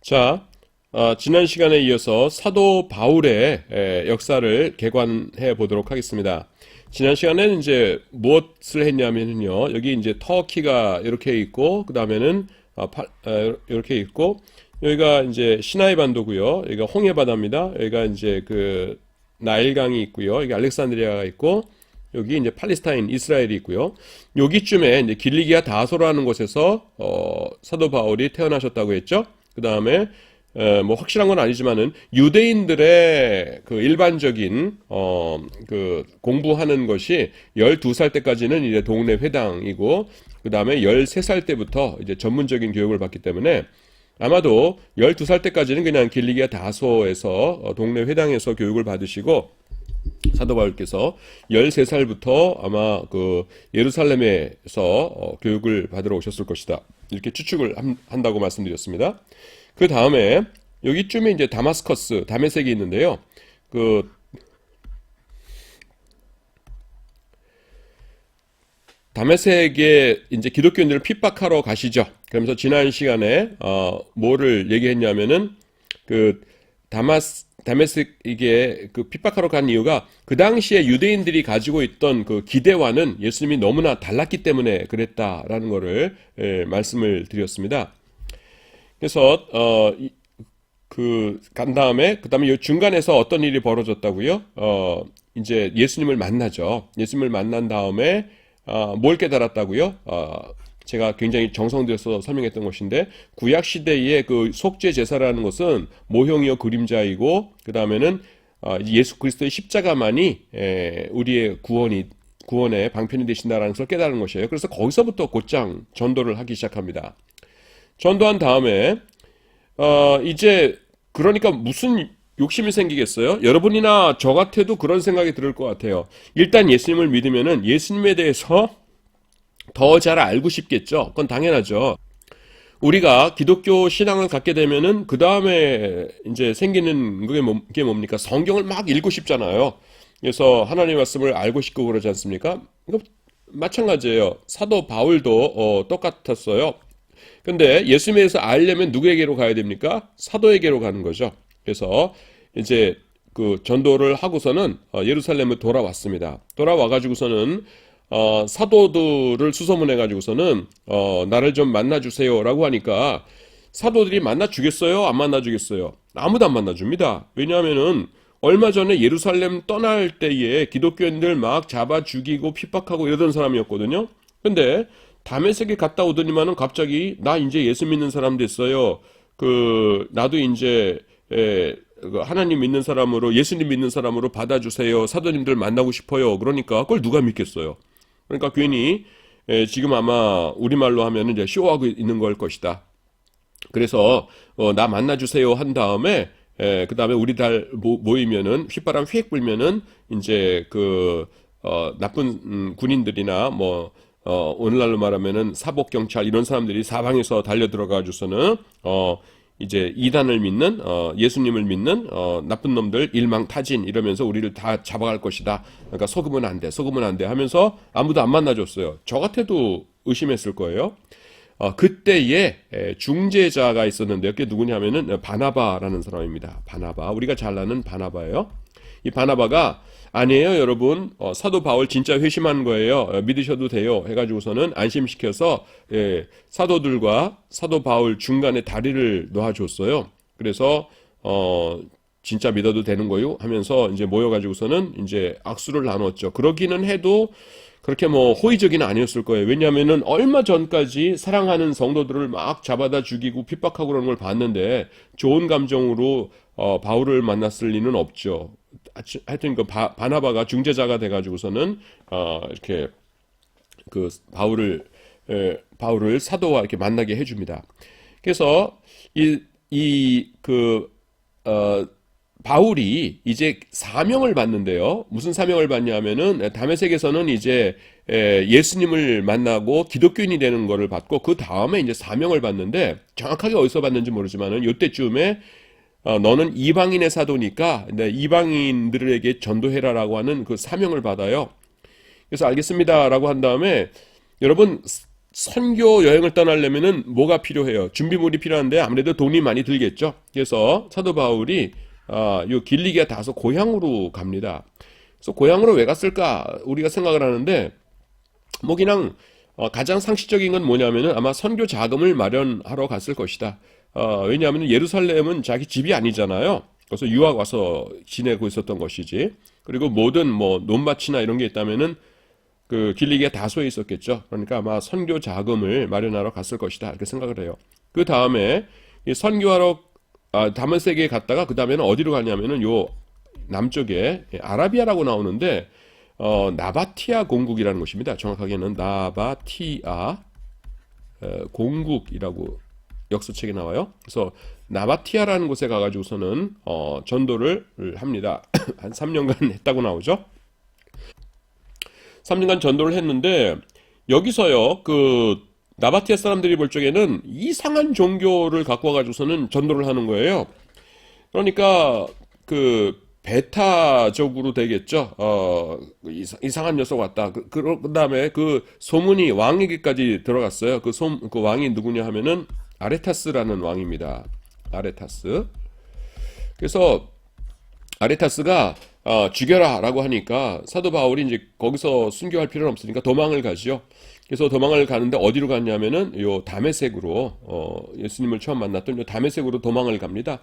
자, 지난 시간에 이어서 사도 바울의 역사를 개관해 보도록 하겠습니다. 지난 시간에는 이제 무엇을 했냐면요. 여기 이제 터키가 이렇게 있고, 그 다음에는 이렇게 있고, 여기가 이제 시나이 반도고요. 여기가 홍해 바다입니다. 여기가 이제 그 나일강이 있고요. 여기 알렉산드리아가 있고, 여기 이제 팔레스타인 이스라엘이 있고요. 여기쯤에 이제 길리기아 다소라는 곳에서 사도 바울이 태어나셨다고 했죠. 그 다음에 뭐 확실한 건 아니지만은 유대인들의 그 일반적인 그 공부하는 것이 12살 때까지는 이제 동네 회당이고, 그 다음에 13살 때부터 이제 전문적인 교육을 받기 때문에 아마도 12살 때까지는 그냥 길리기아 다소에서 동네 회당에서 교육을 받으시고, 사도 바울께서 13살부터 아마 그 예루살렘에서 교육을 받으러 오셨을 것이다, 이렇게 추측을 한다고 말씀드렸습니다. 그 다음에 여기쯤에 이제 다마스커스, 다메섹이 있는데요. 그 다메섹에 이제 기독교인들을 핍박하러 가시죠. 그러면서 지난 시간에 뭐를 얘기했냐면은 그 다메섹에게 그 핍박하러 간 이유가 그 당시에 유대인들이 가지고 있던 그 기대와는 예수님이 너무나 달랐기 때문에 그랬다라는 거를 말씀을 드렸습니다. 그래서 간 다음에 그다음에 중간에서 어떤 일이 벌어졌다고요? 이제 예수님을 만나죠. 예수님을 만난 다음에 뭘 깨달았다고요? 제가 굉장히 정성 들여서 설명했던 것인데, 구약 시대의 그 속죄 제사라는 것은 모형이요 그림자이고, 그 다음에는 예수 그리스도의 십자가만이 우리의 구원의 방편이 되신다라는 것을 깨달은 것이에요. 그래서 거기서부터 곧장 전도를 하기 시작합니다. 전도한 다음에 이제 그러니까 무슨 욕심이 생기겠어요? 여러분이나 저 같아도 그런 생각이 들을 것 같아요. 일단 예수님을 믿으면은 예수님에 대해서 더 잘 알고 싶겠죠. 그건 당연하죠. 우리가 기독교 신앙을 갖게 되면은 그 다음에 이제 생기는 그게 뭡니까? 성경을 막 읽고 싶잖아요. 그래서 하나님의 말씀을 알고 싶고 그러지 않습니까? 이거 마찬가지예요. 사도 바울도 똑같았어요. 근데 예수님에 대해서 알려면 누구에게로 가야 됩니까? 사도에게로 가는 거죠. 그래서 이제 그 전도를 하고서는 예루살렘을 돌아왔습니다. 돌아와가지고서는 사도들을 수소문해가지고서는 나를 좀 만나주세요라고 하니까, 사도들이 만나주겠어요? 안 만나주겠어요? 아무도 안 만나줍니다. 왜냐하면은 얼마 전에 예루살렘 떠날 때에 기독교인들 막 잡아 죽이고 핍박하고 이러던 사람이었거든요. 근데 다메섹에 갔다 오더니만은 갑자기 나 이제 예수 믿는 사람 됐어요. 나도 이제 하나님 믿는 사람으로, 예수님 믿는 사람으로 받아주세요. 사도님들 만나고 싶어요. 그러니까 그걸 누가 믿겠어요? 그러니까 괜히 지금 아마 우리말로 하면 이제 쇼하고 있는 걸 것이다. 그래서 나 만나주세요 한 다음에 그 다음에 우리 달 모이면은 휘바람 휙 불면은 이제 나쁜 군인들이나 뭐 오늘날로 말하면은 사복경찰 이런 사람들이 사방에서 달려 들어가줘서는 이제 이단을 믿는 예수님을 믿는 나쁜 놈들 일망타진 이러면서 우리를 다 잡아갈 것이다. 그러니까 속으면 안 돼, 속으면 안 돼 하면서 아무도 안 만나줬어요. 저 같아도 의심했을 거예요. 그때에 중재자가 있었는데요. 그게 누구냐면은 바나바라는 사람입니다. 바나바, 우리가 잘 아는 바나바예요. 이 바나바가 아니에요, 여러분. 사도 바울 진짜 회심한 거예요. 믿으셔도 돼요. 해가지고서는 안심시켜서 사도들과 사도 바울 중간에 다리를 놓아줬어요. 그래서 진짜 믿어도 되는 거요? 하면서 이제 모여가지고서는 이제 악수를 나눴죠. 그러기는 해도 그렇게 뭐 호의적인 아니었을 거예요. 왜냐하면은 얼마 전까지 사랑하는 성도들을 막 잡아다 죽이고 핍박하고 그러는 걸 봤는데 좋은 감정으로 바울을 만났을 리는 없죠. 하여튼 그 바나바가 중재자가 돼가지고서는 이렇게 그 바울을 사도와 이렇게 만나게 해줍니다. 그래서 바울이 이제 사명을 받는데요. 무슨 사명을 받냐면은 다메섹에서는 이제 예수님을 만나고 기독교인이 되는 거를 받고, 그 다음에 이제 사명을 받는데 정확하게 어디서 받는지 모르지만은 이때쯤에 너는 이방인의 사도니까 이방인들에게 전도해라라고 하는 그 사명을 받아요. 그래서 알겠습니다라고 한 다음에, 여러분 선교 여행을 떠나려면은 뭐가 필요해요? 준비물이 필요한데 아무래도 돈이 많이 들겠죠. 그래서 사도 바울이 요 길리기아 다소 고향으로 갑니다. 그래서 고향으로 왜 갔을까? 우리가 생각을 하는데 뭐 그냥 가장 상식적인 건 뭐냐면은 아마 선교 자금을 마련하러 갔을 것이다. 왜냐하면 예루살렘은 자기 집이 아니잖아요. 그래서 유학 와서 지내고 있었던 것이지. 그리고 모든 뭐 논밭이나 이런 게 있다면은 그 길리기아 다소에 있었겠죠. 그러니까 아마 선교 자금을 마련하러 갔을 것이다. 이렇게 생각을 해요. 그 다음에 이 선교하러 다메섹에 갔다가 그 다음에는 어디로 가냐면은 요 남쪽에 아라비아라고 나오는데 나바티아 공국이라는 곳입니다. 정확하게는 나바티아 공국이라고 역사책에 나와요. 그래서 나바티아라는 곳에 가가지고서는 전도를 합니다. 한 3년간 했다고 나오죠. 3년간 전도를 했는데 여기서요 그 나바티아 사람들이 볼 적에는 이상한 종교를 갖고 와가지고서는 전도를 하는 거예요. 그러니까 그 베타적으로 되겠죠. 이상한 녀석 왔다. 그 다음에 그 소문이 왕에게까지 들어갔어요. 그 왕이 누구냐 하면은 아레타스라는 왕입니다. 아레타스. 그래서 아레타스가 죽여라라고 하니까 사도 바울이 이제 거기서 순교할 필요는 없으니까 도망을 가죠. 그래서 도망을 가는데 어디로 갔냐면은 요 다메섹으로 예수님을 처음 만났던 요 다메섹으로 도망을 갑니다.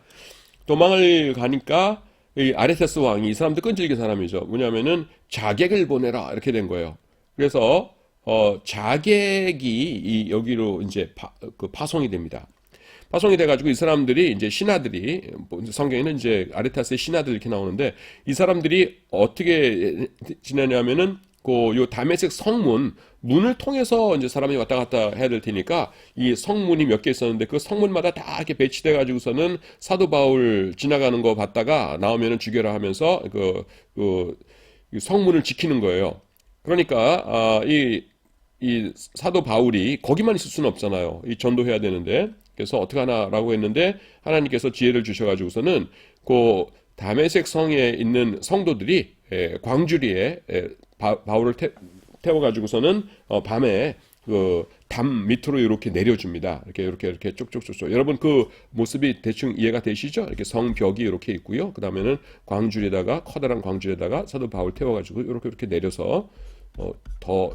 도망을 가니까 이 아레타스 왕이 이 사람들 끈질긴 사람이죠. 뭐냐면은 자객을 보내라 이렇게 된 거예요. 그래서 자객이 여기로 이제 파송이 됩니다. 파송이 돼가지고 이 사람들이 이제 신하들이 성경에는 이제 아레타스의 신하들 이렇게 나오는데 이 사람들이 어떻게 지내냐면은 요 다메섹 성문 문을 통해서 이제 사람이 왔다 갔다 해야 될 테니까 이 성문이 몇 개 있었는데 그 성문마다 다 이렇게 배치돼 가지고서는 사도 바울 지나가는 거 봤다가 나오면은 죽여라 하면서 이 성문을 지키는 거예요. 그러니까 이 사도 바울이 거기만 있을 수는 없잖아요. 이 전도해야 되는데 그래서 어떻게 하나라고 했는데 하나님께서 지혜를 주셔가지고서는 그 다메섹 성에 있는 성도들이 광주리에 바울을 태워가지고서는 밤에 그 담 밑으로 이렇게 내려줍니다. 이렇게 쭉쭉쭉쭉. 여러분 그 모습이 대충 이해가 되시죠? 이렇게 성벽이 이렇게 있고요. 그 다음에는 광주리에다가 커다란 광주리에다가 사도 바울 태워가지고 이렇게 내려서 더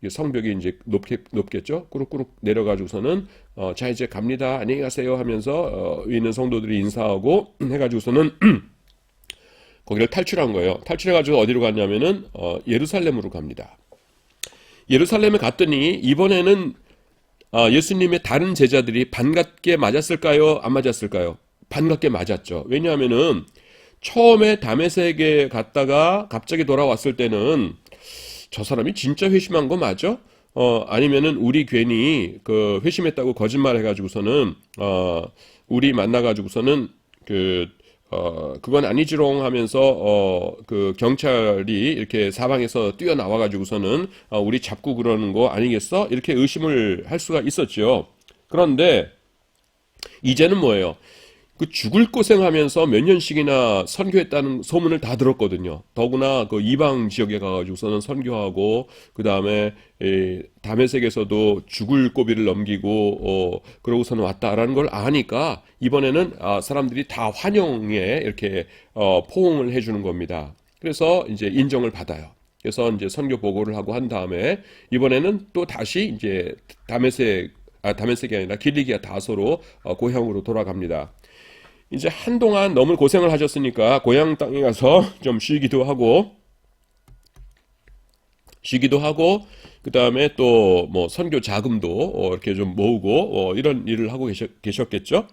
성벽이 이제 높겠죠? 꾸룩꾸룩 내려가지고서는 자 이제 갑니다. 안녕히 가세요 하면서 위에 있는 성도들이 인사하고 해가지고서는 거기를 탈출한 거예요. 탈출해가지고 어디로 갔냐면은 예루살렘으로 갑니다. 예루살렘에 갔더니 이번에는 예수님의 다른 제자들이 반갑게 맞았을까요? 안 맞았을까요? 반갑게 맞았죠. 왜냐하면은 처음에 다메섹에 갔다가 갑자기 돌아왔을 때는 저 사람이 진짜 회심한 거 맞아? 아니면은 우리 괜히 그 회심했다고 거짓말 해가지고서는 우리 만나가지고서는 그건 아니지롱 하면서 그 경찰이 이렇게 사방에서 뛰어나와가지고서는 우리 잡고 그러는 거 아니겠어? 이렇게 의심을 할 수가 있었죠. 그런데 이제는 뭐예요? 그 죽을 고생하면서 몇 년씩이나 선교했다는 소문을 다 들었거든요. 더구나 그 이방 지역에 가가지고서는 선교하고 그 다음에 다메섹에서도 죽을 고비를 넘기고 그러고서는 왔다라는 걸 아니까 이번에는 사람들이 다 환영에 이렇게 포옹을 해주는 겁니다. 그래서 이제 인정을 받아요. 그래서 이제 선교 보고를 하고 한 다음에 이번에는 또 다시 이제 다메섹이 아니라 길리기아 다소로 고향으로 돌아갑니다. 이제 한동안 너무 고생을 하셨으니까 고향 땅에 가서 좀 쉬기도 하고 그 다음에 또 뭐 선교 자금도 이렇게 좀 모으고 이런 일을 하고 계셨겠죠.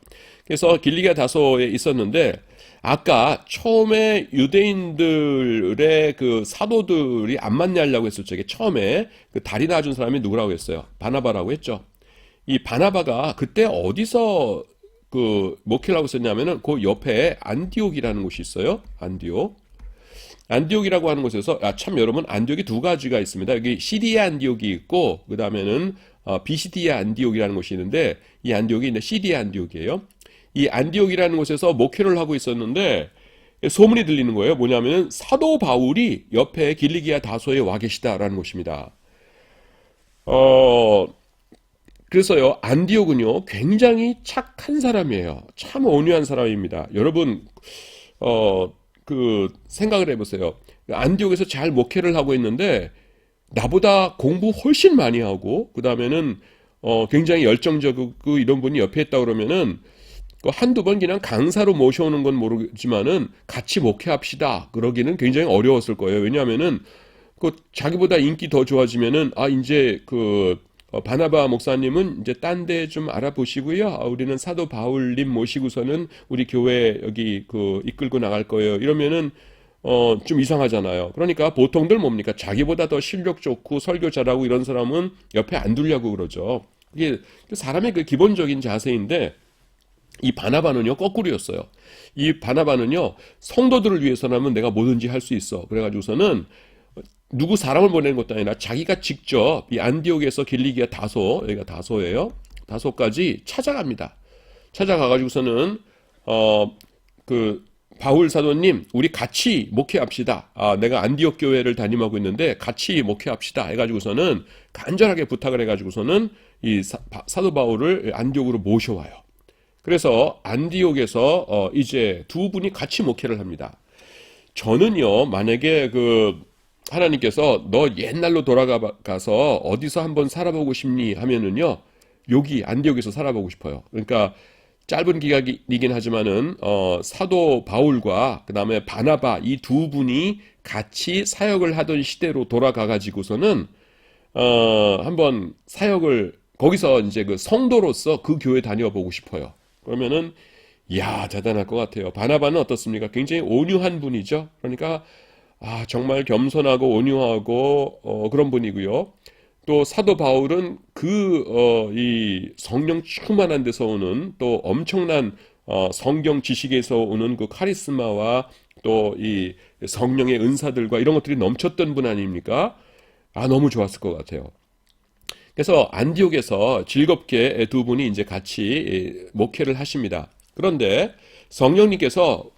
그래서 길리기아 다소에 있었는데 아까 처음에 유대인들의 그 사도들이 안 만나려고 했을 적에 처음에 그 다리 놔준 사람이 누구라고 했어요? 바나바라고 했죠. 이 바나바가 그때 어디서 그 목회를 하고 있었냐면은 그 옆에 안디옥이라는 곳이 있어요. 안디옥이라고 하는 곳에서 참 여러분 안디옥이 두 가지가 있습니다. 여기 시리아 안디옥이 있고 그 다음에는 비시디아 안디옥이라는 곳이 있는데 이 안디옥이 이제 시리아 안디옥이에요. 이 안디옥이라는 곳에서 목회를 하고 있었는데 소문이 들리는 거예요. 뭐냐면은 사도 바울이 옆에 길리기아 다소에 와 계시다라는 곳입니다. 어, 그래서요, 안디옥은요, 굉장히 착한 사람이에요. 참 온유한 사람입니다. 여러분, 어, 생각을 해보세요. 안디옥에서 잘 목회를 하고 있는데, 나보다 공부 훨씬 많이 하고, 그 다음에는, 굉장히 열정적이고 이런 분이 옆에 있다 그러면은, 그 한두 번 그냥 강사로 모셔오는 건 모르지만은, 같이 목회합시다. 그러기는 굉장히 어려웠을 거예요. 왜냐하면은, 자기보다 인기 더 좋아지면은, 이제 바나바 목사님은 이제 딴 데 좀 알아보시고요. 우리는 사도 바울님 모시고서는 우리 교회 여기 이끌고 나갈 거예요. 이러면은 좀 이상하잖아요. 그러니까 보통들 뭡니까? 자기보다 더 실력 좋고 설교 잘하고 이런 사람은 옆에 안 두려고 그러죠. 이게 사람의 그 기본적인 자세인데 이 바나바는요 거꾸로였어요. 이 바나바는요 성도들을 위해서라면 내가 뭐든지 할 수 있어. 그래가지고서는 누구 사람을 보내는 것도 아니라 자기가 직접 이 안디옥에서 길리기아 다소, 여기가 다소예요. 다소까지 찾아갑니다. 찾아가가지고서는 그 바울 사도님, 우리 같이 목회합시다. 내가 안디옥 교회를 담임하고 있는데 같이 목회합시다. 해가지고서는 간절하게 부탁을 해가지고서는 이 사도 바울을 안디옥으로 모셔와요. 그래서 안디옥에서 이제 두 분이 같이 목회를 합니다. 저는요, 만약에 하나님께서 너 옛날로 돌아가서 어디서 한번 살아보고 싶니 하면은요, 여기 안디옥에서 살아보고 싶어요. 그러니까 짧은 기간이긴 하지만은 사도 바울과 그 다음에 바나바 이 두 분이 같이 사역을 하던 시대로 돌아가 가지고서는 한번 사역을 거기서 이제 그 성도로서 그 교회 다녀보고 싶어요. 그러면은 이야 대단할 것 같아요. 바나바는 어떻습니까? 굉장히 온유한 분이죠. 그러니까 정말 겸손하고 온유하고 그런 분이고요. 또 사도 바울은 이 성령 충만한 데서 오는 또 엄청난 성경 지식에서 오는 그 카리스마와 또 이 성령의 은사들과 이런 것들이 넘쳤던 분 아닙니까? 너무 좋았을 것 같아요. 그래서 안디옥에서 즐겁게 두 분이 이제 같이 목회를 하십니다. 그런데 성령님께서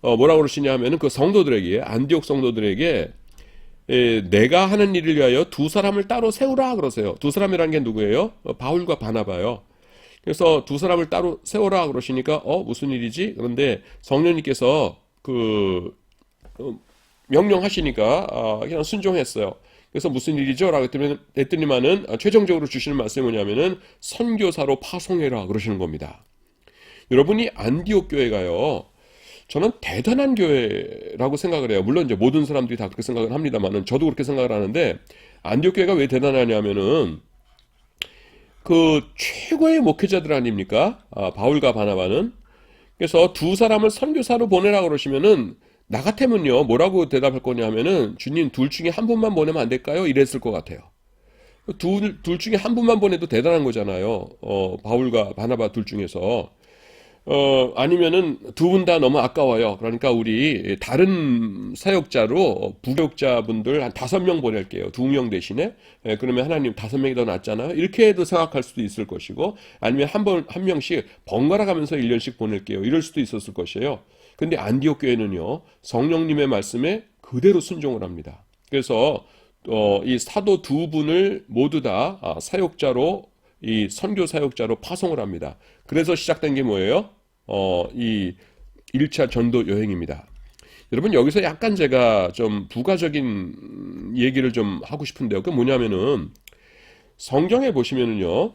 뭐라고 그러시냐 하면은 그 성도들에게, 안디옥 성도들에게 내가 하는 일을 위하여 두 사람을 따로 세우라 그러세요. 두 사람이라는 게 누구예요? 바울과 바나바요. 그래서 두 사람을 따로 세우라 그러시니까 무슨 일이지? 그런데 성령님께서 명령하시니까 그냥 순종했어요. 그래서 무슨 일이죠? 라고 했더니만은 최종적으로 주시는 말씀이 뭐냐면은 선교사로 파송해라 그러시는 겁니다. 여러분이 안디옥 교회가요. 저는 대단한 교회라고 생각을 해요. 물론 이제 모든 사람들이 다 그렇게 생각을 합니다만은 저도 그렇게 생각을 하는데 안디옥 교회가 왜 대단하냐면은 최고의 목회자들 아닙니까? 바울과 바나바는. 그래서 두 사람을 선교사로 보내라 그러시면은 나 같으면요 뭐라고 대답할 거냐면은 주님 둘 중에 한 분만 보내면 안 될까요? 이랬을 것 같아요. 둘 중에 한 분만 보내도 대단한 거잖아요. 바울과 바나바 둘 중에서. 아니면은 두 분 다 너무 아까워요. 그러니까 우리 다른 사역자로 부교육자분들 한 5명 보낼게요. 2명 대신에. 그러면 하나님 5명이 더 낫잖아요. 이렇게도 생각할 수도 있을 것이고, 아니면 한 명씩 번갈아 가면서 1년씩 보낼게요. 이럴 수도 있었을 것이에요. 근데 안디옥 교회는요, 성령님의 말씀에 그대로 순종을 합니다. 그래서, 이 사도 두 분을 모두 다 사역자로, 이 선교 사역자로 파송을 합니다. 그래서 시작된 게 뭐예요? 이 1차 전도 여행입니다. 여러분 여기서 약간 제가 좀 부가적인 얘기를 좀 하고 싶은데요. 그게 뭐냐면은 성경에 보시면은요.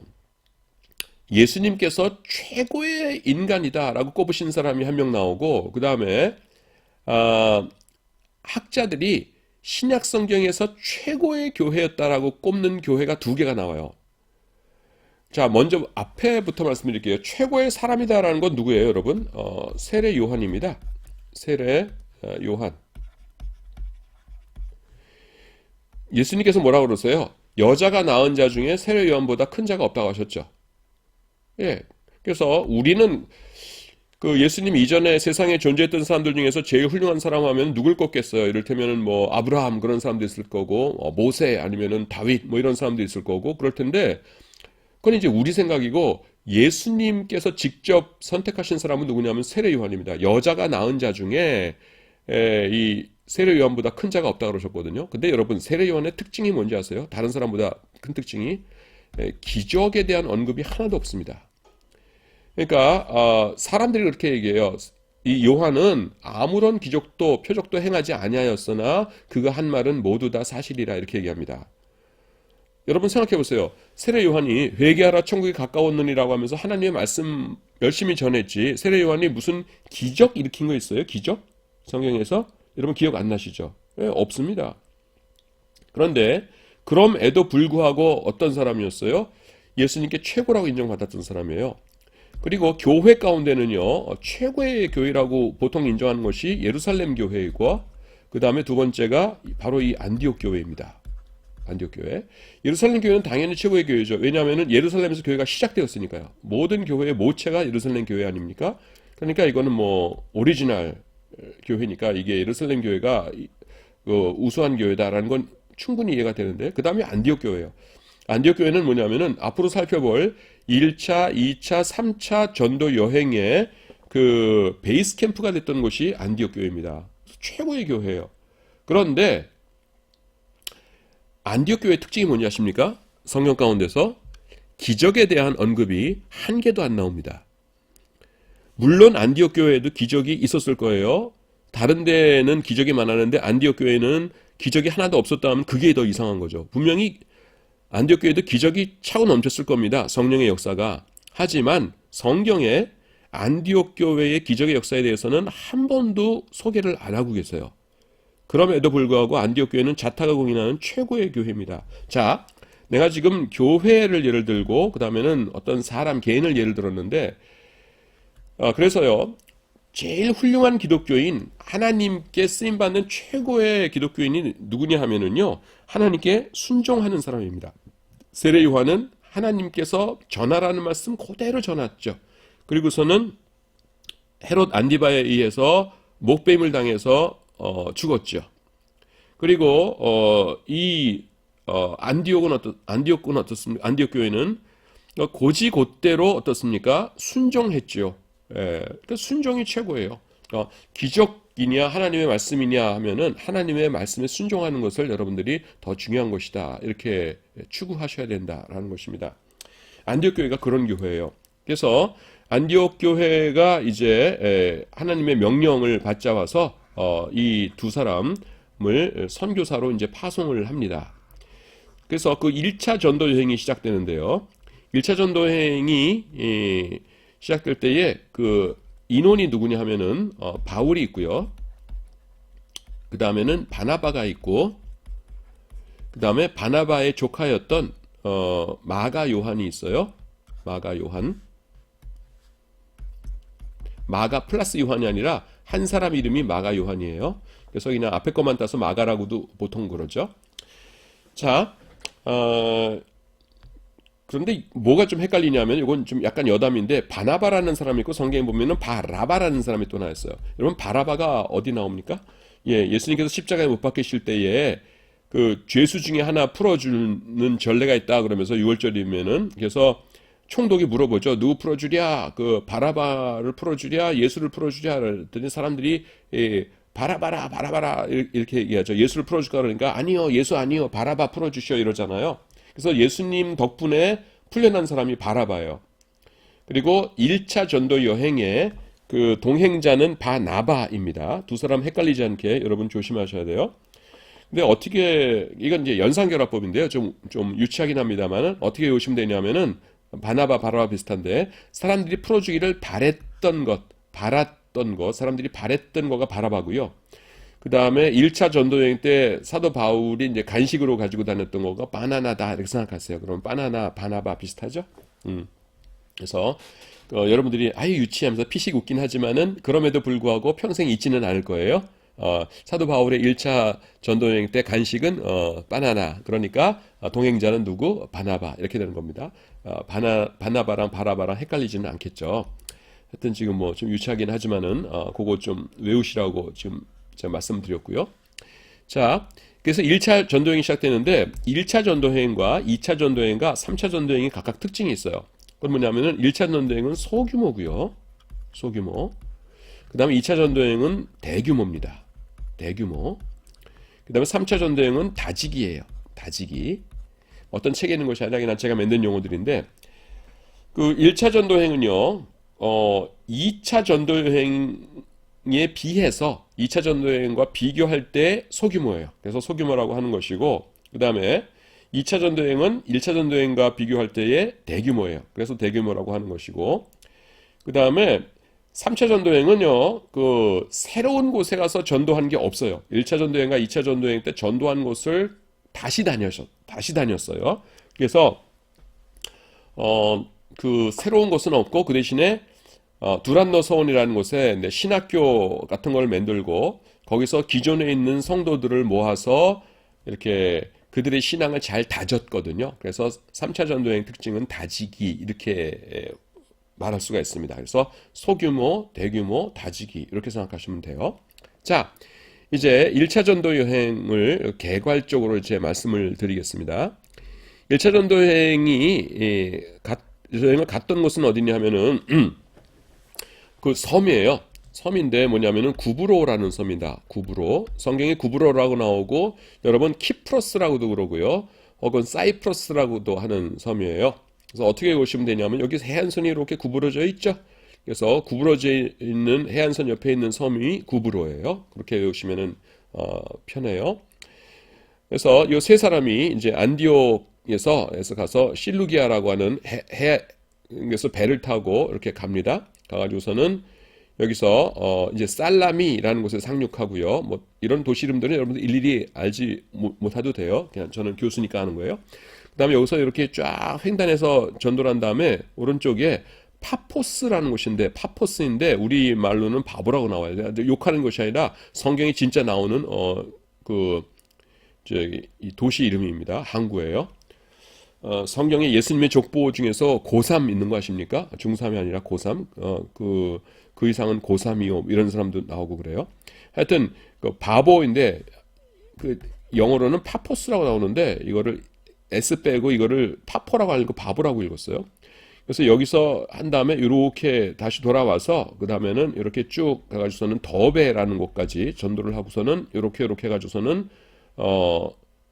예수님께서 최고의 인간이다라고 꼽으신 사람이 한 명 나오고 그 다음에 학자들이 신약 성경에서 최고의 교회였다라고 꼽는 교회가 2개가 나와요. 자, 먼저 앞에부터 말씀드릴게요. 최고의 사람이다라는 건 누구예요, 여러분? 세례 요한입니다. 세례 요한. 예수님께서 뭐라고 그러세요? 여자가 낳은 자 중에 세례 요한보다 큰 자가 없다고 하셨죠. 예. 그래서 우리는 예수님 이전에 세상에 존재했던 사람들 중에서 제일 훌륭한 사람 하면 누굴 꼽겠어요? 이를테면은 뭐 아브라함 그런 사람도 있을 거고, 모세 아니면은 다윗 뭐 이런 사람도 있을 거고 그럴 텐데 그건 이제 우리 생각이고 예수님께서 직접 선택하신 사람은 누구냐면 세례 요한입니다. 여자가 낳은 자 중에 이 세례 요한보다 큰 자가 없다 그러셨거든요. 근데 여러분 세례 요한의 특징이 뭔지 아세요? 다른 사람보다 큰 특징이 기적에 대한 언급이 하나도 없습니다. 그러니까 사람들이 그렇게 얘기해요. 이 요한은 아무런 기적도 표적도 행하지 아니하였으나 그가 한 말은 모두 다 사실이라 이렇게 얘기합니다. 여러분 생각해 보세요. 세례 요한이 회개하라 천국이 가까웠느니라고 하면서 하나님의 말씀 열심히 전했지. 세례 요한이 무슨 기적 일으킨 거 있어요? 기적? 성경에서? 여러분 기억 안 나시죠? 없습니다. 그런데 그럼에도 불구하고 어떤 사람이었어요? 예수님께 최고라고 인정받았던 사람이에요. 그리고 교회 가운데는요, 최고의 교회라고 보통 인정하는 것이 예루살렘 교회이고, 그 다음에 두 번째가 바로 이 안디옥 교회입니다. 안디옥 교회. 예루살렘 교회는 당연히 최고의 교회죠. 왜냐하면 예루살렘에서 교회가 시작되었으니까요. 모든 교회의 모체가 예루살렘 교회 아닙니까? 그러니까 이거는 뭐 오리지널 교회니까 이게 예루살렘 교회가 우수한 교회다라는 건 충분히 이해가 되는데, 그 다음에 안디옥 교회예요. 안디옥 교회는 뭐냐면은 앞으로 살펴볼 1차, 2차, 3차 전도 여행의 그 베이스 캠프가 됐던 곳이 안디옥 교회입니다. 최고의 교회예요. 그런데 안디옥 교회의 특징이 뭔지 아십니까? 성경 가운데서 기적에 대한 언급이 한 개도 안 나옵니다. 물론 안디옥 교회에도 기적이 있었을 거예요. 다른 데는 기적이 많았는데 안디옥 교회는 기적이 하나도 없었다 하면 그게 더 이상한 거죠. 분명히 안디옥 교회도 기적이 차고 넘쳤을 겁니다. 성령의 역사가. 하지만 성경에 안디옥 교회의 기적의 역사에 대해서는 한 번도 소개를 안 하고 계세요. 그럼에도 불구하고 안디옥 교회는 자타가 공인하는 최고의 교회입니다. 자, 내가 지금 교회를 예를 들고 그 다음에는 어떤 사람 개인을 예를 들었는데 그래서요. 제일 훌륭한 기독교인, 하나님께 쓰임받는 최고의 기독교인이 누구냐 하면은요, 하나님께 순종하는 사람입니다. 세례 요한은 하나님께서 전하라는 말씀 그대로 전했죠. 그리고서는 헤롯 안디바에 의해서 목배임을 당해서 죽었죠. 그리고 안디옥은 어떻습니까? 안디옥 교회는 고지곧대로 어떻습니까? 순종했죠. 그러니까 순종이 최고예요. 기적이냐 하나님의 말씀이냐 하면은 하나님의 말씀에 순종하는 것을 여러분들이 더 중요한 것이다. 이렇게 추구하셔야 된다라는 것입니다. 안디옥 교회가 그런 교회예요. 그래서 안디옥 교회가 이제 하나님의 명령을 받자와서 이 두 사람을 선교사로 이제 파송을 합니다. 그래서 그 1차 전도 여행이 시작되는데요. 1차 전도 여행이 시작될 때에 그 인원이 누구냐 하면은 바울이 있고요. 그 다음에는 바나바가 있고, 그 다음에 바나바의 조카였던 마가 요한이 있어요. 마가 요한. 마가 플러스 요한이 아니라 한 사람 이름이 마가 요한이에요. 그래서 그냥 앞에 것만 따서 마가라고도 보통 그러죠. 자, 그런데 뭐가 좀 헷갈리냐면 이건 좀 약간 여담인데 바나바라는 사람이 있고 성경에 보면은 바라바라는 사람이 또 나왔어요. 여러분 바라바가 어디 나옵니까? 예수님께서 십자가에 못 박히실 때에 그 죄수 중에 하나 풀어주는 전례가 있다 그러면서 6월절이면은 그래서 총독이 물어보죠. 누구 풀어주랴? 그 바라바를 풀어주랴? 예수를 풀어주랴? 그랬더니 사람들이 바라바라 이렇게 얘기하죠. 예수를 풀어줄까 그러니까 아니요 예수 아니요 바라바 풀어주시오 이러잖아요. 그래서 예수님 덕분에 풀려난 사람이 바라바예요. 그리고 1차 전도 여행의 그 동행자는 바나바입니다. 두 사람 헷갈리지 않게 여러분 조심하셔야 돼요. 근데 어떻게 이건 이제 연상결합법인데요. 좀 유치하긴 합니다만은 어떻게 외우시면 되냐면은 바나바 비슷한데 사람들이 풀어주기를 바랬던 것, 사람들이 바랬던 거가 바라바고요. 그 다음에 1차 전도여행 때 사도 바울이 이제 간식으로 가지고 다녔던 거가 바나나다 이렇게 생각하세요. 그럼 바나나, 바나바 비슷하죠? 그래서 여러분들이 아유 유치하면서 피식 웃긴 하지만은 그럼에도 불구하고 평생 잊지는 않을 거예요. 사도 바울의 1차 전도여행 때 간식은 바나나. 그러니까 동행자는 누구? 바나바 이렇게 되는 겁니다. 바나바랑 바라바랑 헷갈리지는 않겠죠. 하여튼 지금 뭐 좀 유치하긴 하지만은 그거 좀 외우시라고 지금 제가 말씀드렸고요. 자, 그래서 1차 전도여행이 시작되는데 1차 전도여행과 2차 전도여행과 3차 전도여행이 각각 특징이 있어요. 그건 뭐냐면은 1차 전도여행은 소규모고요. 소규모. 그 다음에 2차 전도여행은 대규모입니다. 대규모. 그 다음에 3차 전도행은 다지기예요. 다지기. 어떤 책에 있는 것이 아니라 그냥 제가 만든 용어들인데, 그 1차 전도행은요, 2차 전도행에 비해서 2차 전도행과 비교할 때 소규모예요. 그래서 소규모라고 하는 것이고, 그 다음에 2차 전도행은 1차 전도행과 비교할 때의 대규모예요. 그래서 대규모라고 하는 것이고, 그 다음에 3차 전도행은요, 그 새로운 곳에 가서 전도한 게 없어요. 1차 전도행과 2차 전도행 때 전도한 곳을 다시 다녔어요. 그래서 그 새로운 곳은 없고 그 대신에 두란노 서원이라는 곳에 신학교 같은 걸 만들고 거기서 기존에 있는 성도들을 모아서 이렇게 그들의 신앙을 잘 다졌거든요. 그래서 3차 전도행 특징은 다지기 이렇게 말할 수가 있습니다. 그래서 소규모, 대규모, 다지기 이렇게 생각하시면 돼요. 자, 이제 1차 전도 여행을 개괄적으로 이제 말씀을 드리겠습니다. 1차 전도 여행을 갔던 곳은 어디냐 하면은 그 섬이에요. 섬인데 뭐냐면은 구브로라는 섬이다. 구브로. 성경에 구브로라고 나오고 여러분 키프로스라고도 그러고요. 혹은 사이프러스라고도 하는 섬이에요. 그래서 어떻게 보시면 되냐면 여기 해안선이 이렇게 구부러져 있죠. 그래서 구부러져 있는 해안선 옆에 있는 섬이 구브로예요. 그렇게 외우시면은 편해요. 그래서 이 세 사람이 이제 안디옥에서 가서 실루기아라고 하는 해에서 배를 타고 이렇게 갑니다. 가가지고서는 여기서 이제 살라미라는 곳에 상륙하고요. 뭐 이런 도시 이름들은 여러분들 일일이 알지 못해도 돼요. 그냥 저는 교수니까 하는 거예요. 그다음에 여기서 이렇게 쫙 횡단해서 전도를 한 다음에 오른쪽에 파포스라는 곳인데 파포스인데 우리 말로는 바보라고 나와요. 욕하는 것이 아니라 성경이 진짜 나오는 이 도시 이름입니다. 항구예요. 성경에 예수님의 족보 중에서 고3 있는 거 아십니까? 중3이 아니라 고3. 그 이상은 고3이요. 이런 사람도 나오고 그래요. 하여튼 그 바보인데 그 영어로는 파포스라고 나오는데 이거를 S 빼고 이거를 파포라고 하고 바보라고 읽었어요. 그래서 여기서 한 다음에 이렇게 다시 돌아와서 그 다음에는 이렇게 쭉 가가지고서는 더베라는 곳까지 전도를 하고서는 이렇게 해가지고서는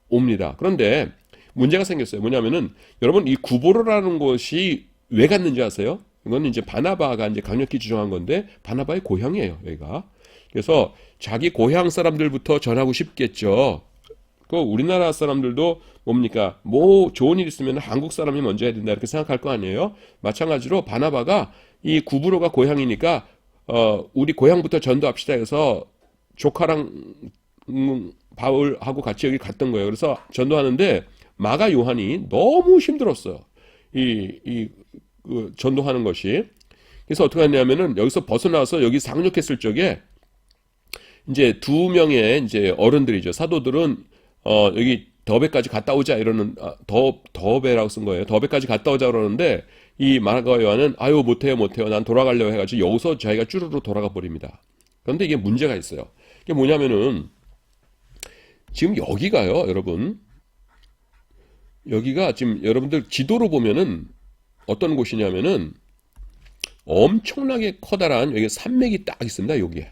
옵니다. 그런데 문제가 생겼어요. 뭐냐면은 여러분 이 구보로라는 곳이 왜 갔는지 아세요? 이건 이제 바나바가 이제 강력히 주장한 건데 바나바의 고향이에요. 여기가. 그래서 자기 고향 사람들부터 전하고 싶겠죠. 그 우리나라 사람들도 뭡니까? 뭐 좋은 일 있으면 한국 사람이 먼저 해야 된다 이렇게 생각할 거 아니에요? 마찬가지로 바나바가 이 구브로가 고향이니까 우리 고향부터 전도합시다 해서 조카랑 바울하고 같이 여기 갔던 거예요. 그래서 전도하는데 마가 요한이 너무 힘들었어요. 그 전도하는 것이. 그래서 어떻게 했냐면은 여기서 벗어나서 여기 상륙했을 적에 이제 두 명의 이제 어른들이죠. 사도들은 여기 더베까지 갔다 오자 이러는 더베라고 쓴 거예요. 더베까지 갔다 오자 그러는데 이 마가 요한은 아유 못해요 난 돌아가려고 해가지고 여기서 자기가 쭈루루 돌아가 버립니다. 그런데 이게 문제가 있어요. 이게 뭐냐면은 지금 여기가요, 여러분. 여기가 지금 여러분들 지도로 보면은 어떤 곳이냐면은 엄청나게 커다란 여기 산맥이 딱 있습니다. 여기에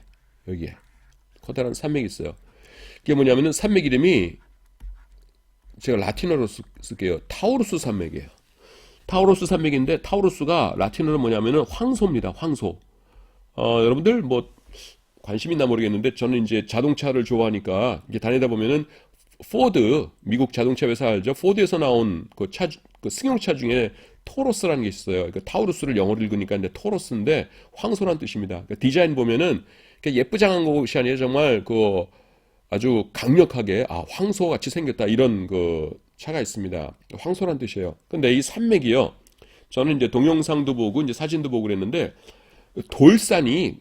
커다란 산맥이 있어요. 그게 뭐냐면은 산맥 이름이 제가 라틴어로 쓸게요. 타우루스 산맥이에요. 타우루스 산맥인데 타우루스가 라틴어로 뭐냐면은 황소입니다. 황소. 여러분들 뭐 관심 있나 모르겠는데 저는 이제 자동차를 좋아하니까 이제 다니다 보면은 포드 미국 자동차 회사 알죠? 포드에서 나온 그 승용차 중에 토로스라는 게 있어요. 그러니까 타우루스를 영어로 읽으니까 이제 토로스인데 황소란 뜻입니다. 그러니까 디자인 보면은 예쁘장한 것이 아니라 정말 그 아주 강력하게 황소 같이 생겼다 이런 그 차가 있습니다. 황소란 뜻이에요. 근데 이 산맥이요. 저는 이제 동영상도 보고 이제 사진도 보고 그랬는데 돌산이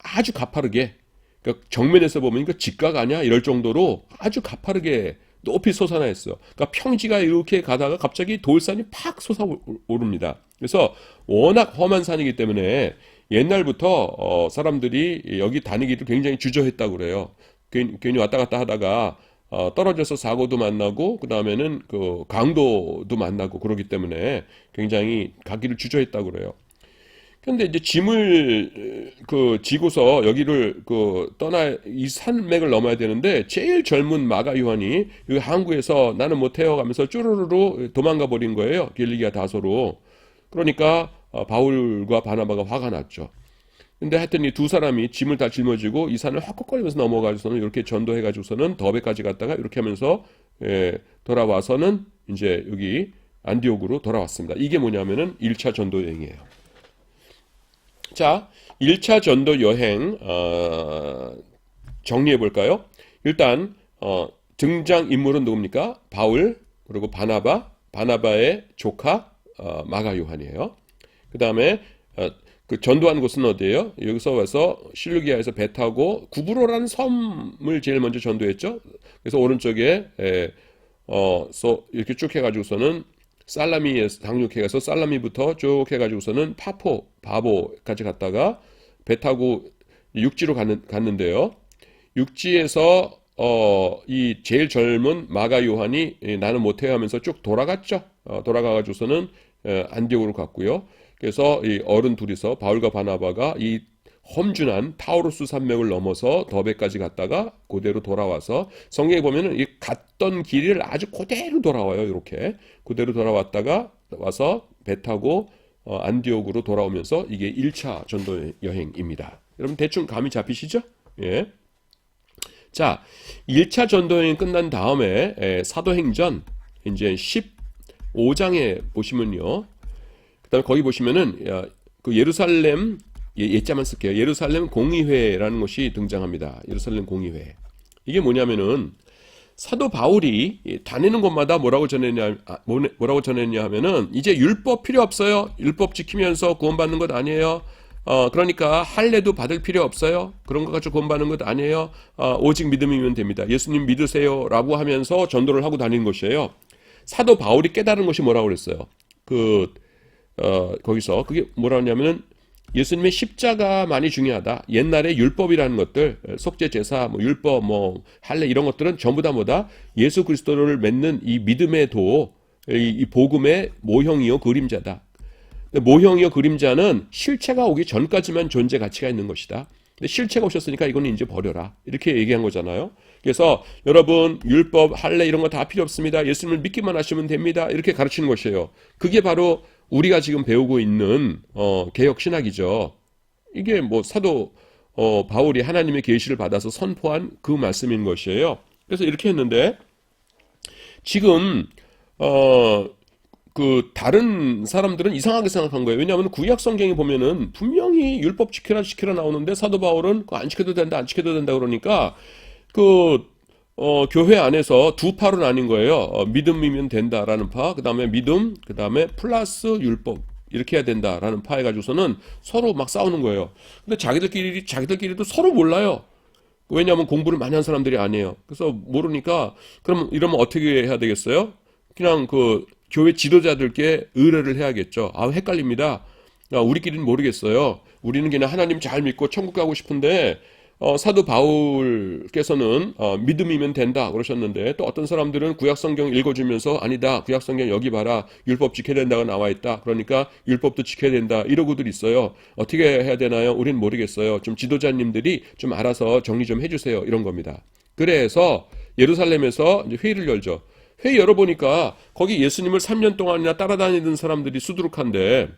아주 가파르게 그러니까 정면에서 보면 이거 직각 아니야? 이럴 정도로 아주 가파르게 높이 솟아나 있어요. 그러니까 평지가 이렇게 가다가 갑자기 돌산이 팍 솟아오릅니다. 그래서 워낙 험한 산이기 때문에 옛날부터 사람들이 여기 다니기를 굉장히 주저했다고 그래요. 괜히 왔다 갔다 하다가 떨어져서 사고도 만나고 그 다음에는 그 강도도 만나고 그러기 때문에 굉장히 가기를 주저했다고 그래요. 근데 이제 짐을 지고서 여기를 이 산맥을 넘어야 되는데 제일 젊은 마가 요한이 여기 항구에서 나는 못해요 가면서 쭈루루루 도망가 버린 거예요. 길리기아 다소로. 그러니까 바울과 바나바가 화가 났죠. 근데 하여튼 이 두 사람이 짐을 다 짊어지고 이 산을 헉헉거리면서 넘어가서는 이렇게 전도해가지고서는 더베까지 갔다가 이렇게 하면서 돌아와서는 이제 여기 안디옥으로 돌아왔습니다. 이게 뭐냐면은 1차 전도 여행이에요. 자, 1차 전도 여행 정리해 볼까요? 일단 등장 인물은 누굽니까? 바울, 그리고 바나바의 조카 마가 요한이에요. 그 다음에 그 전도한 곳은 어디예요? 여기서 와서 실루기아에서 배 타고 구브로라는 섬을 제일 먼저 전도했죠. 그래서 오른쪽에 이렇게 쭉 해가지고서는 살라미에서 상륙해가서 살라미부터 쭉 해가지고서는 바보까지 갔다가 배 타고 육지로 갔는데요. 육지에서 이 제일 젊은 마가 요한이 나는 못해요 하면서 쭉 돌아갔죠. 돌아가가지고서는 안디옥으로 갔고요. 그래서 이 어른 둘이서 바울과 바나바가 이 험준한 타우로스 산맥을 넘어서 더베까지 갔다가 그대로 돌아와서 성경에 보면은 이 갔던 길을 아주 그대로 돌아와요. 이렇게 그대로 돌아왔다가 와서 배 타고 안디옥으로 돌아오면서 이게 1차 전도 여행입니다. 여러분 대충 감이 잡히시죠? 예. 자, 1차 전도 여행 끝난 다음에 사도행전 이제 15장에 보시면요. 그다음에 거기 보시면은 그 예루살렘 예자만 쓸게요. 예루살렘 공의회라는 것이 등장합니다. 예루살렘 공의회. 이게 뭐냐면은 사도 바울이 다니는 곳마다 뭐라고 전했냐 하면은 이제 율법 필요 없어요. 율법 지키면서 구원받는 것 아니에요. 그러니까 할례도 받을 필요 없어요. 그런 거 가지고 구원받는 것 아니에요. 오직 믿음이면 됩니다. 예수님 믿으세요라고 하면서 전도를 하고 다니는 것이에요. 사도 바울이 깨달은 것이 뭐라고 그랬어요? 거기서 그게 뭐라 하냐면은 예수님의 십자가만이 중요하다. 옛날에 율법이라는 것들, 속죄 제사, 율법, 할례 이런 것들은 전부 다 뭐다? 예수 그리스도를 맺는 이 믿음의 이 복음의 모형이요 그림자다. 모형이요 그림자는 실체가 오기 전까지만 존재 가치가 있는 것이다. 근데 실체가 오셨으니까 이거는 이제 버려라. 이렇게 얘기한 거잖아요. 그래서 여러분 율법, 할례 이런 거 다 필요 없습니다. 예수님을 믿기만 하시면 됩니다. 이렇게 가르치는 것이에요. 그게 바로 우리가 지금 배우고 있는 개혁 신학이죠. 이게 사도 바울이 하나님의 계시를 받아서 선포한 그 말씀인 것이에요. 그래서 이렇게 했는데 지금 그 다른 사람들은 이상하게 생각한 거예요. 왜냐하면 구약 성경에 보면은 분명히 율법 지키라 나오는데 사도 바울은 그거 안 지켜도 된다, 안 지켜도 된다 그러니까 교회 안에서 두 파로 나뉜 거예요. 믿음이면 된다라는 파, 그 다음에 믿음, 그 다음에 플러스 율법 이렇게 해야 된다라는 파 해가지고서는 서로 막 싸우는 거예요. 근데 자기들끼리도 서로 몰라요. 왜냐하면 공부를 많이 한 사람들이 아니에요. 그래서 모르니까 그럼 이러면 어떻게 해야 되겠어요? 그냥 교회 지도자들께 의뢰를 해야겠죠. 헷갈립니다. 우리끼리는 모르겠어요. 우리는 그냥 하나님 잘 믿고 천국 가고 싶은데 사도 바울께서는 믿음이면 된다 그러셨는데 또 어떤 사람들은 구약성경 읽어주면서 아니다 구약성경 여기 봐라 율법 지켜야 된다고 나와 있다 그러니까 율법도 지켜야 된다 이러고들 있어요. 어떻게 해야 되나요? 우린 모르겠어요. 좀 지도자님들이 좀 알아서 정리 좀 해주세요 이런 겁니다. 그래서 예루살렘에서 이제 회의를 열죠. 회의 열어보니까 거기 예수님을 3년 동안이나 따라다니던 사람들이 수두룩한데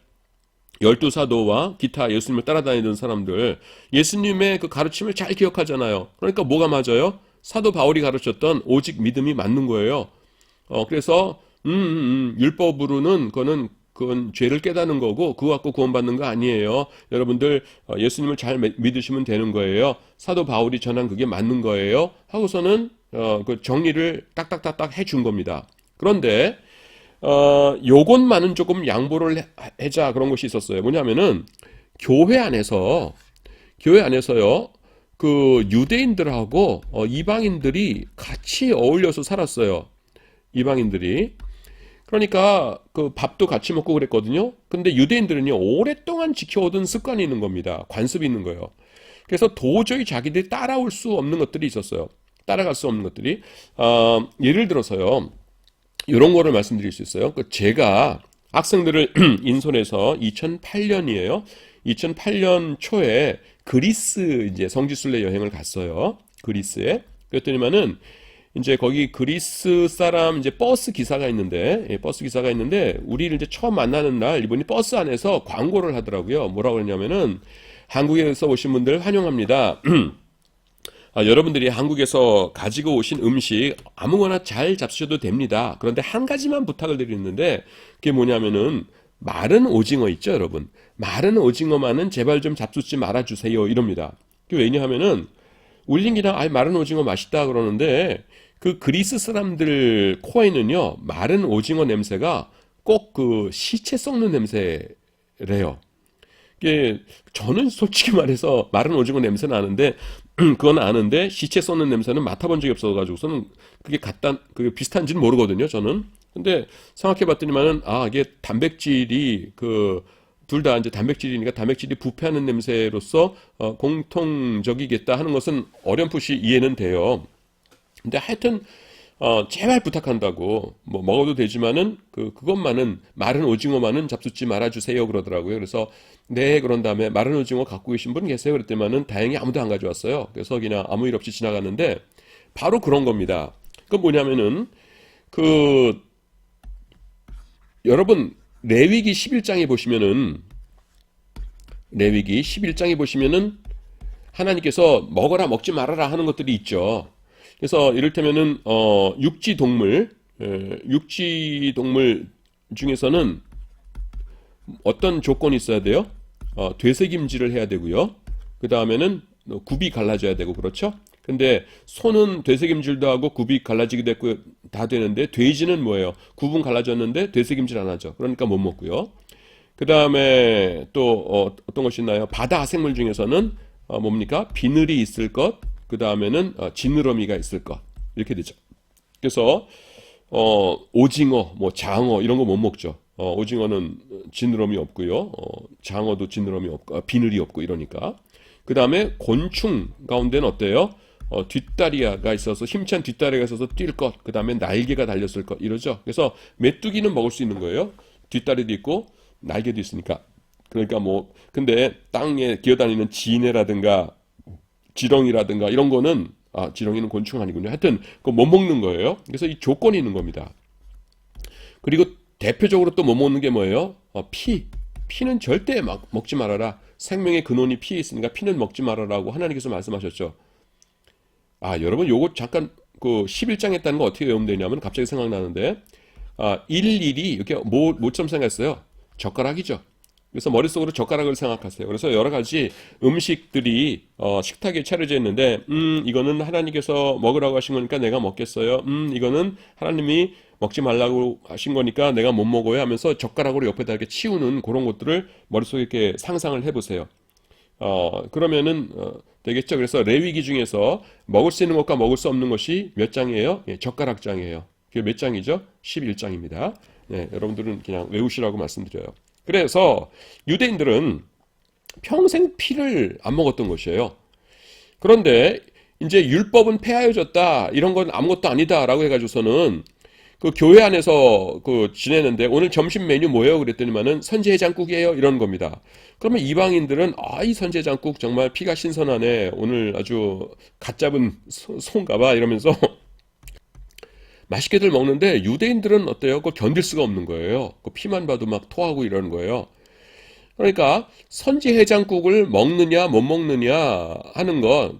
12사도와 기타 예수님을 따라다니던 사람들 예수님의 그 가르침을 잘 기억하잖아요. 그러니까 뭐가 맞아요? 사도 바울이 가르쳤던 오직 믿음이 맞는 거예요. 그래서 율법으로는 그건 죄를 깨닫는 거고 그거 갖고 구원받는 거 아니에요. 여러분들 예수님을 잘 믿으시면 되는 거예요. 사도 바울이 전한 그게 맞는 거예요. 하고서는 그 정리를 딱딱딱딱 해준 겁니다. 그런데 요것만은 조금 양보를 해자 그런 것이 있었어요. 뭐냐면은 교회 안에서요 그 유대인들하고 이방인들이 같이 어울려서 살았어요. 이방인들이 그러니까 그 밥도 같이 먹고 그랬거든요. 근데 유대인들은요 오랫동안 지켜오던 습관이 있는 겁니다. 관습이 있는 거예요. 그래서 도저히 자기들이 따라올 수 없는 것들이 있었어요. 따라갈 수 없는 것들이 예를 들어서요 이런 거를 말씀드릴 수 있어요. 제가 학생들을 인솔해서 2008년이에요. 2008년 초에 그리스 이제 성지순례 여행을 갔어요. 그리스에. 그랬더니만은 이제 거기 그리스 사람 이제 버스 기사가 있는데, 버스 기사가 있는데 우리를 이제 처음 만나는 날 이분이 버스 안에서 광고를 하더라고요. 뭐라고 그러냐면은 한국에서 오신 분들 환영합니다. 여러분들이 한국에서 가지고 오신 음식 아무거나 잘 잡수셔도 됩니다. 그런데 한 가지만 부탁을 드리는데 그게 뭐냐면은 마른 오징어 있죠, 여러분. 마른 오징어만은 제발 좀 잡수지 말아주세요. 이럽니다. 그게 왜냐하면은 우리는 그냥 마른 오징어 맛있다 그러는데 그 그리스 사람들 코에는요 마른 오징어 냄새가 꼭 그 시체 썩는 냄새래요. 이게 저는 솔직히 말해서 마른 오징어 냄새 나는데 그건 아는데 시체 썩는 냄새는 맡아본 적이 없어가지고서는 그게 비슷한지는 모르거든요 저는. 근데 생각해봤더니만은 이게 단백질이 둘 다 이제 단백질이니까 단백질이 부패하는 냄새로서 공통적이겠다 하는 것은 어렴풋이 이해는 돼요. 근데 하여튼 제발 부탁한다고 뭐 먹어도 되지만은 그것만은 마른 오징어만은 잡수지 말아주세요 그러더라고요. 그래서 네 그런 다음에 마른 오징어 갖고 계신 분 계세요 그랬더니만은 다행히 아무도 안 가져왔어요. 그래서 그냥 아무 일 없이 지나갔는데 바로 그런 겁니다. 그 뭐냐면은 그 여러분 레위기 11장에 보시면은 하나님께서 먹어라 먹지 말아라 하는 것들이 있죠. 그래서 이를테면은 육지 동물 중에서는 어떤 조건이 있어야 돼요? 되새김질을 해야 되고요. 그 다음에는 굽이 갈라져야 되고 그렇죠? 근데 소는 되새김질도 하고 굽이 갈라지기도 했고 다 되는데 돼지는 뭐예요? 굽은 갈라졌는데 되새김질 안 하죠. 그러니까 못 먹고요. 그 다음에 또 어떤 것이 있나요? 바다 생물 중에서는 뭡니까? 비늘이 있을 것, 그 다음에는 지느러미가 있을 것 이렇게 되죠. 그래서 오징어, 뭐 장어 이런 거 못 먹죠. 오징어는 지느러미 없고요. 장어도 지느러미 없고 비늘이 없고 이러니까. 그 다음에 곤충 가운데는 어때요? 뒷다리가 있어서 힘찬 뒷다리가 있어서 뛸 것, 그 다음에 날개가 달렸을 것 이러죠. 그래서 메뚜기는 먹을 수 있는 거예요. 뒷다리도 있고 날개도 있으니까. 그러니까 뭐 근데 땅에 기어다니는 지네라든가 지렁이라든가 이런 거는 지렁이는 곤충 아니군요. 하여튼 그거 못 먹는 거예요. 그래서 이 조건이 있는 겁니다. 그리고 대표적으로 또 못 먹는 게 뭐예요? 피는 절대 먹지 말아라. 생명의 근원이 피에 있으니까 피는 먹지 말아라고 하나님께서 말씀하셨죠. 여러분 요거 잠깐 그 11장 했다는 거 어떻게 외우면 되냐면 갑자기 생각나는데 일일이 이렇게 뭐처럼 생각했어요? 젓가락이죠. 그래서 머릿속으로 젓가락을 생각하세요. 그래서 여러 가지 음식들이 식탁에 차려져 있는데 이거는 하나님께서 먹으라고 하신 거니까 내가 먹겠어요. 이거는 하나님이 먹지 말라고 하신 거니까 내가 못 먹어요 하면서 젓가락으로 옆에다 이렇게 치우는 그런 것들을 머릿속에 이렇게 상상을 해보세요. 그러면은 되겠죠. 그래서 레위기 중에서 먹을 수 있는 것과 먹을 수 없는 것이 몇 장이에요? 젓가락장이에요. 그게 몇 장이죠? 11장입니다. 네, 여러분들은 그냥 외우시라고 말씀드려요. 그래서 유대인들은 평생 피를 안 먹었던 것이에요. 그런데 이제 율법은 폐하여졌다. 이런 건 아무것도 아니다라고 해가지고서는 그 교회 안에서 지내는데 오늘 점심 메뉴 뭐예요? 그랬더니만은 선지해장국이에요. 이런 겁니다. 그러면 이방인들은 이 선지해장국 정말 피가 신선하네. 오늘 아주 갓 잡은 소인가봐 이러면서 맛있게들 먹는데 유대인들은 어때요? 그걸 견딜 수가 없는 거예요. 그 피만 봐도 막 토하고 이러는 거예요. 그러니까 선지해장국을 먹느냐 못 먹느냐 하는 거,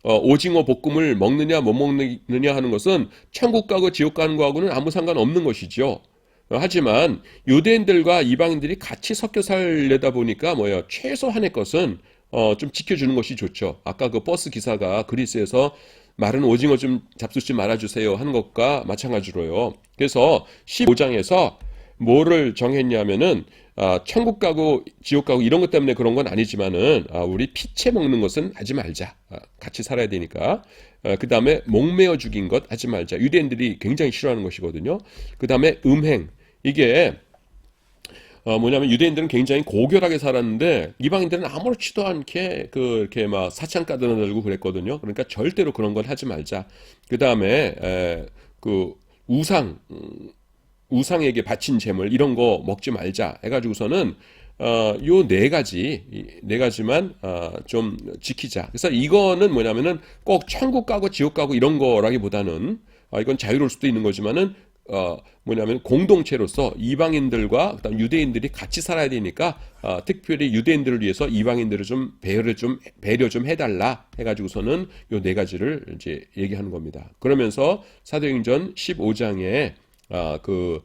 오징어 볶음을 먹느냐 못 먹느냐 하는 것은 천국 가고 지옥 가는 거하고는 아무 상관없는 것이죠. 하지만 유대인들과 이방인들이 같이 섞여 살려다 보니까 뭐예요? 최소한의 것은 좀 지켜주는 것이 좋죠. 아까 그 버스 기사가 그리스에서 마른 오징어 좀 잡수지 말아주세요 하는 것과 마찬가지로요. 그래서 15장에서 뭐를 정했냐면은 천국 가고 지옥 가고 이런 것 때문에 그런 건 아니지만은 우리 피채 먹는 것은 하지 말자. 같이 살아야 되니까. 그 다음에 목매어 죽인 것 하지 말자. 유대인들이 굉장히 싫어하는 것이거든요. 그 다음에 음행. 이게 뭐냐면 유대인들은 굉장히 고결하게 살았는데 이방인들은 아무렇지도 않게 이렇게 막 사창 까드러들고 그랬거든요. 그러니까 절대로 그런 건 하지 말자. 그 다음에 그 우상 우상에게 바친 제물 이런 거 먹지 말자 해가지고서는 요 네 가지 네 가지만 좀 지키자. 그래서 이거는 뭐냐면은 꼭 천국 가고 지옥 가고 이런 거라기보다는 이건 자유로울 수도 있는 거지만은 뭐냐면 공동체로서 이방인들과 그다음 유대인들이 같이 살아야 되니까 특별히 유대인들을 위해서 이방인들을 좀 배려 좀 해달라 해가지고서는 요 네 가지를 이제 얘기하는 겁니다. 그러면서 사도행전 15장에 그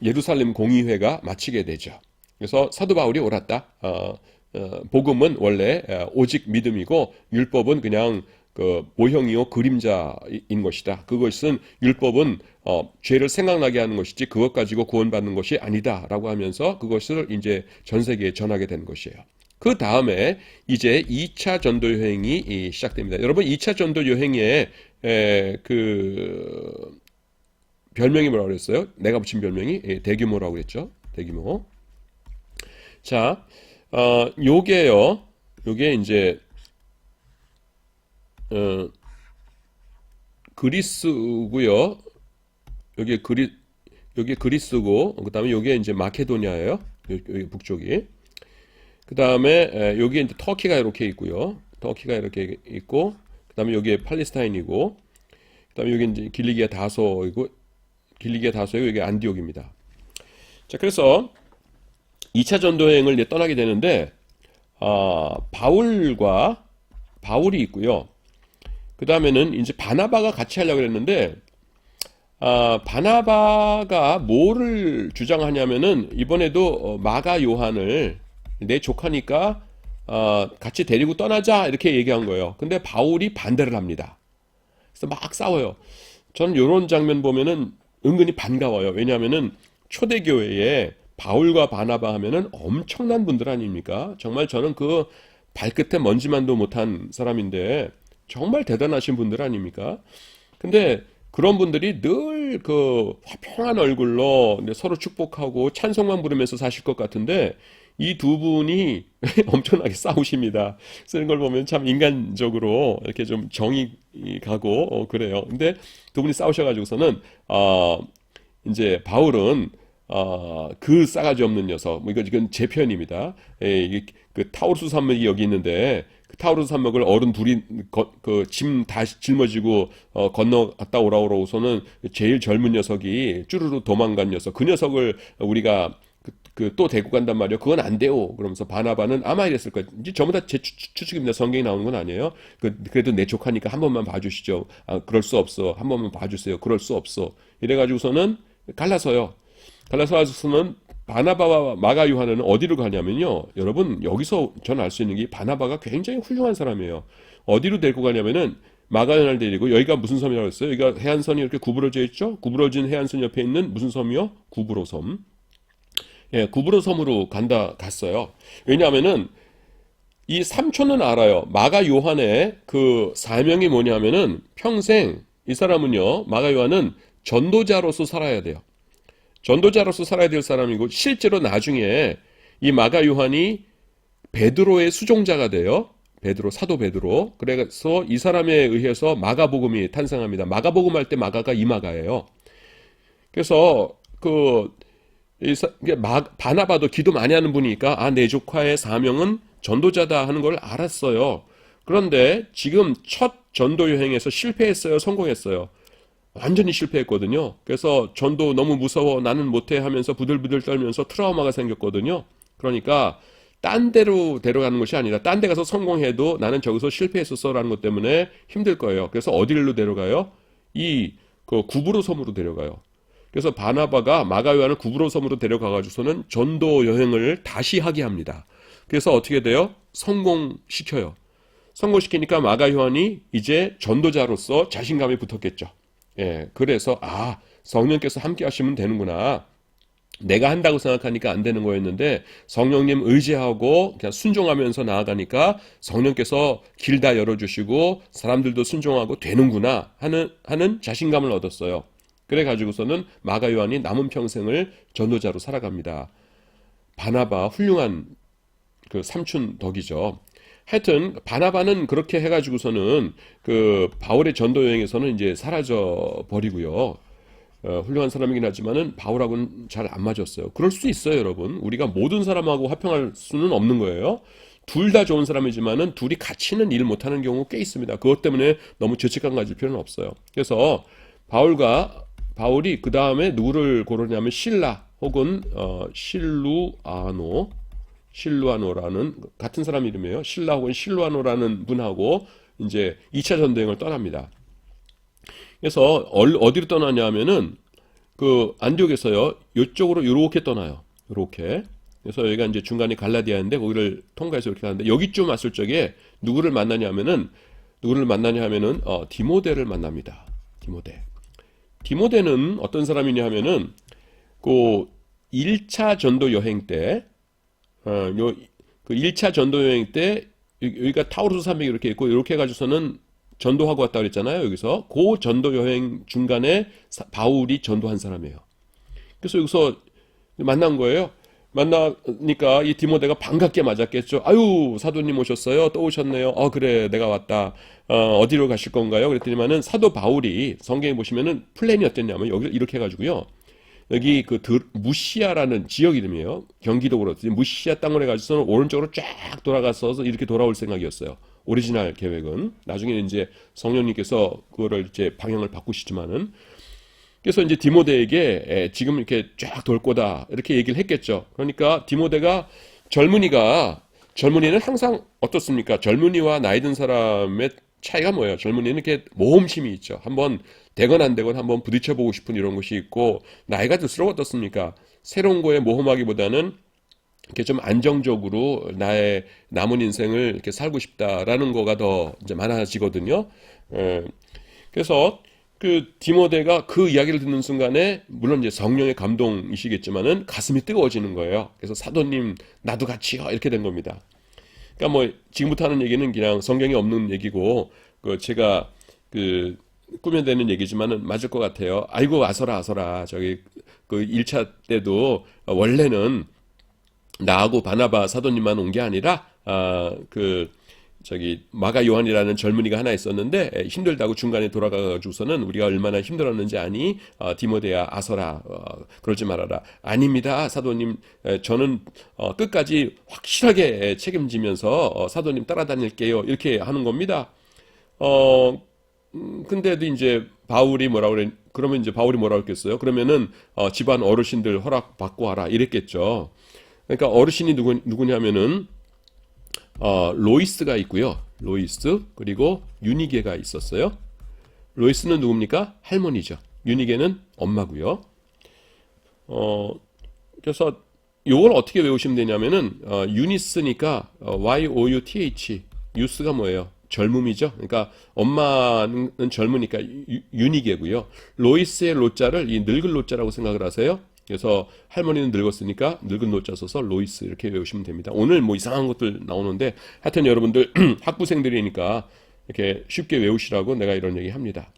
예루살렘 공의회가 마치게 되죠. 그래서 사도 바울이 옳았다. 복음은 원래 오직 믿음이고 율법은 그냥 그 모형이요 그림자인 것이다. 그것은 율법은 죄를 생각나게 하는 것이지 그것 가지고 구원받는 것이 아니다라고 하면서 그것을 이제 전 세계에 전하게 된 것이에요. 그 다음에 이제 2차 전도 여행이 시작됩니다. 여러분 2차 전도 여행에 그 별명이 뭐라고 그랬어요? 내가 붙인 별명이 대규모라고 그랬죠. 대규모. 자, 요게요. 요게 이제 그리스고요. 여기 그리스고 그다음에 요게 이제 마케도니아예요. 여기 북쪽이. 그다음에 여기 이제 터키가 이렇게 있고요. 터키가 이렇게 있고 그다음에 여기에 팔레스타인이고 그다음에 여기 이제 길리기아 다소이고 여기 안디옥입니다. 자, 그래서 2차 전도여행을 이제 떠나게 되는데 바울이 있고요. 그 다음에는 이제 바나바가 같이 하려고 했는데 바나바가 뭐를 주장하냐면은 이번에도 마가 요한을 내 조카니까 같이 데리고 떠나자 이렇게 얘기한 거예요. 근데 바울이 반대를 합니다. 그래서 막 싸워요. 저는 이런 장면 보면은 은근히 반가워요. 왜냐하면은 초대교회에 바울과 바나바 하면은 엄청난 분들 아닙니까? 정말 저는 그 발끝에 먼지만도 못한 사람인데 정말 대단하신 분들 아닙니까? 근데 그런 분들이 늘 그 화평한 얼굴로 서로 축복하고 찬송만 부르면서 사실 것 같은데 이 두 분이 엄청나게 싸우십니다. 쓰는 걸 보면 참 인간적으로 이렇게 좀 정이 가고 그래요. 근데 두 분이 싸우셔가지고서는 이제 바울은 그 싸가지 없는 녀석, 뭐 이건 제 표현입니다. 그 타우루스 산맥이 여기 있는데 그 타우루스 산맥을 어른 둘이 그 짐 다 짊어지고 건너갔다 오라오라고서는 제일 젊은 녀석이 쭈루루 도망간 녀석, 그 녀석을 우리가 또 데리고 간단 말이에요. 그건 안 돼요. 그러면서 바나바는 아마 이랬을 거예요. 이제 전부 다 제 추측입니다. 성경이 나오는 건 아니에요. 그래도 내 조카니까 한 번만 봐주시죠. 그럴 수 없어. 한 번만 봐주세요. 그럴 수 없어. 이래가지고서는 갈라서요. 갈라서는 바나바와 마가 요한은 어디로 가냐면요. 여러분 여기서 저는 알 수 있는 게 바나바가 굉장히 훌륭한 사람이에요. 어디로 데리고 가냐면은 마가 요한을 데리고 여기가 무슨 섬이라고 했어요? 여기가 해안선이 이렇게 구부러져 있죠? 구부러진 해안선 옆에 있는 무슨 섬이요? 구브로 섬. 예, 구브로 섬으로 갔어요. 왜냐하면은 이 삼촌은 알아요. 마가 요한의 그 사명이 뭐냐면은 평생 이 사람은요. 마가 요한은 전도자로서 살아야 돼요. 전도자로서 살아야 될 사람이고 실제로 나중에 이 마가 요한이 베드로의 수종자가 돼요. 사도 베드로. 그래서 이 사람에 의해서 마가복음이 탄생합니다. 마가복음 할 때 마가가 이마가예요. 그래서 바나바도 기도 많이 하는 분이니까 내 조카의 사명은 전도자다 하는 걸 알았어요. 그런데 지금 첫 전도 여행에서 실패했어요? 성공했어요? 완전히 실패했거든요. 그래서 전도 너무 무서워 나는 못해 하면서 부들부들 떨면서 트라우마가 생겼거든요. 그러니까 딴 데로 데려가는 것이 아니라 딴 데 가서 성공해도 나는 저기서 실패했었어 라는 것 때문에 힘들 거예요. 그래서 어디로 데려가요? 구브로 섬으로 데려가요. 그래서 바나바가 마가 요한을 구브로 섬으로 데려가가지고서는 전도 여행을 다시 하게 합니다. 그래서 어떻게 돼요? 성공시켜요. 성공시키니까 마가 요한이 이제 전도자로서 자신감이 붙었겠죠. 예, 그래서 성령께서 함께 하시면 되는구나. 내가 한다고 생각하니까 안 되는 거였는데 성령님 의지하고 그냥 순종하면서 나아가니까 성령께서 길 다 열어주시고 사람들도 순종하고 되는구나 하는 자신감을 얻었어요. 그래 가지고서는 마가 요한이 남은 평생을 전도자로 살아갑니다. 바나바 훌륭한 그 삼촌 덕이죠. 하여튼 바나바는 그렇게 해가지고서는 그 바울의 전도 여행에서는 이제 사라져 버리고요. 훌륭한 사람이긴 하지만은 바울하고는 잘 안 맞았어요. 그럴 수 있어요, 여러분. 우리가 모든 사람하고 화평할 수는 없는 거예요. 둘 다 좋은 사람이지만은 둘이 같이는 일 못하는 경우 꽤 있습니다. 그것 때문에 너무 죄책감 가질 필요는 없어요. 그래서 바울이 그 다음에 누구를 고르냐면 실라 혹은 실루아노라는 같은 사람 이름이에요. 실라 혹은 실루아노라는 분하고 이제 2차 전도여행을 떠납니다. 그래서 어디로 떠나냐면은 그 안디옥에서요. 이쪽으로 이렇게 떠나요. 이렇게. 그래서 여기가 이제 중간에 갈라디아인데 거기를 통과해서 이렇게 가는데 여기쯤 왔을 적에 누구를 만나냐 하면은 디모데를 만납니다. 디모데는 어떤 사람이냐 하면은 그 1차 전도 여행 때 그 1차 전도 여행 때 여기가 타우루스 산맥이 이렇게 있고 이렇게 해가지고서는 전도하고 왔다 그랬잖아요. 여기서 그 전도 여행 중간에 바울이 전도한 사람이에요. 그래서 여기서 만난 거예요. 만나니까 이 디모데가 반갑게 맞았겠죠. 아유, 사도님 오셨어요? 또 오셨네요. 그래, 내가 왔다. 어디로 가실 건가요? 그랬더니만은 사도 바울이 성경에 보시면은 플랜이 어땠냐면 여기 이렇게 해가지고요. 여기 그 무시아라는 지역 이름이에요. 경기도로 무시아 땅으로 해가지고서는 오른쪽으로 쫙 돌아가서 이렇게 돌아올 생각이었어요. 오리지널 계획은. 나중에는 이제 성령님께서 그거를 이제 방향을 바꾸시지만은. 그래서 이제 디모데에게 지금 이렇게 쫙 돌 거다 이렇게 얘기를 했겠죠. 그러니까 디모데가 젊은이는 항상 어떻습니까? 젊은이와 나이 든 사람의 차이가 뭐예요? 젊은이는 이렇게 모험심이 있죠. 한번 되건 안 되건 한번 부딪혀보고 싶은 이런 것이 있고, 나이가 들수록 어떻습니까? 새로운 거에 모험하기보다는 이렇게 좀 안정적으로 나의 남은 인생을 이렇게 살고 싶다라는 거가 더 이제 많아지거든요. 그래서 그 디모데가 그 이야기를 듣는 순간에 물론 이제 성령의 감동이시겠지만은 가슴이 뜨거워지는 거예요. 그래서 사도님 나도 같이요 이렇게 된 겁니다. 그러니까 뭐 지금부터 하는 얘기는 그냥 성경에 없는 얘기고 그 제가 그 꾸며내는 얘기지만은 맞을 것 같아요. 아이고 아서라 저기 그 1차 때도 원래는 나하고 바나바 사도님만 온 게 아니라 저기 마가 요한이라는 젊은이가 하나 있었는데 힘들다고 중간에 돌아가가지고서는 우리가 얼마나 힘들었는지 아니? 디모데야 아서라 그러지 말아라. 아닙니다 사도님, 저는 끝까지 확실하게 책임지면서 사도님 따라다닐게요 이렇게 하는 겁니다. 근데도 이제 바울이 그러면 이제 바울이 뭐라고 했겠어요? 그러면은 집안 어르신들 허락 받고 하라 이랬겠죠. 그러니까 어르신이 누구냐면은 로이스가 있고요. 로이스 그리고 유니게가 있었어요. 로이스는 누굽니까? 할머니죠. 유니게는 엄마고요. 그래서 이걸 어떻게 외우시면 되냐면은 유니스니까 youth 유스가 뭐예요? 젊음이죠. 그러니까 엄마는 젊으니까 유니게고요. 로이스의 로자를 이 늙은 로자라고 생각을 하세요. 그래서 할머니는 늙었으니까 늙은 노자 써서 로이스 이렇게 외우시면 됩니다. 오늘 뭐 이상한 것들 나오는데 하여튼 여러분들 학부생들이니까 이렇게 쉽게 외우시라고 내가 이런 얘기 합니다.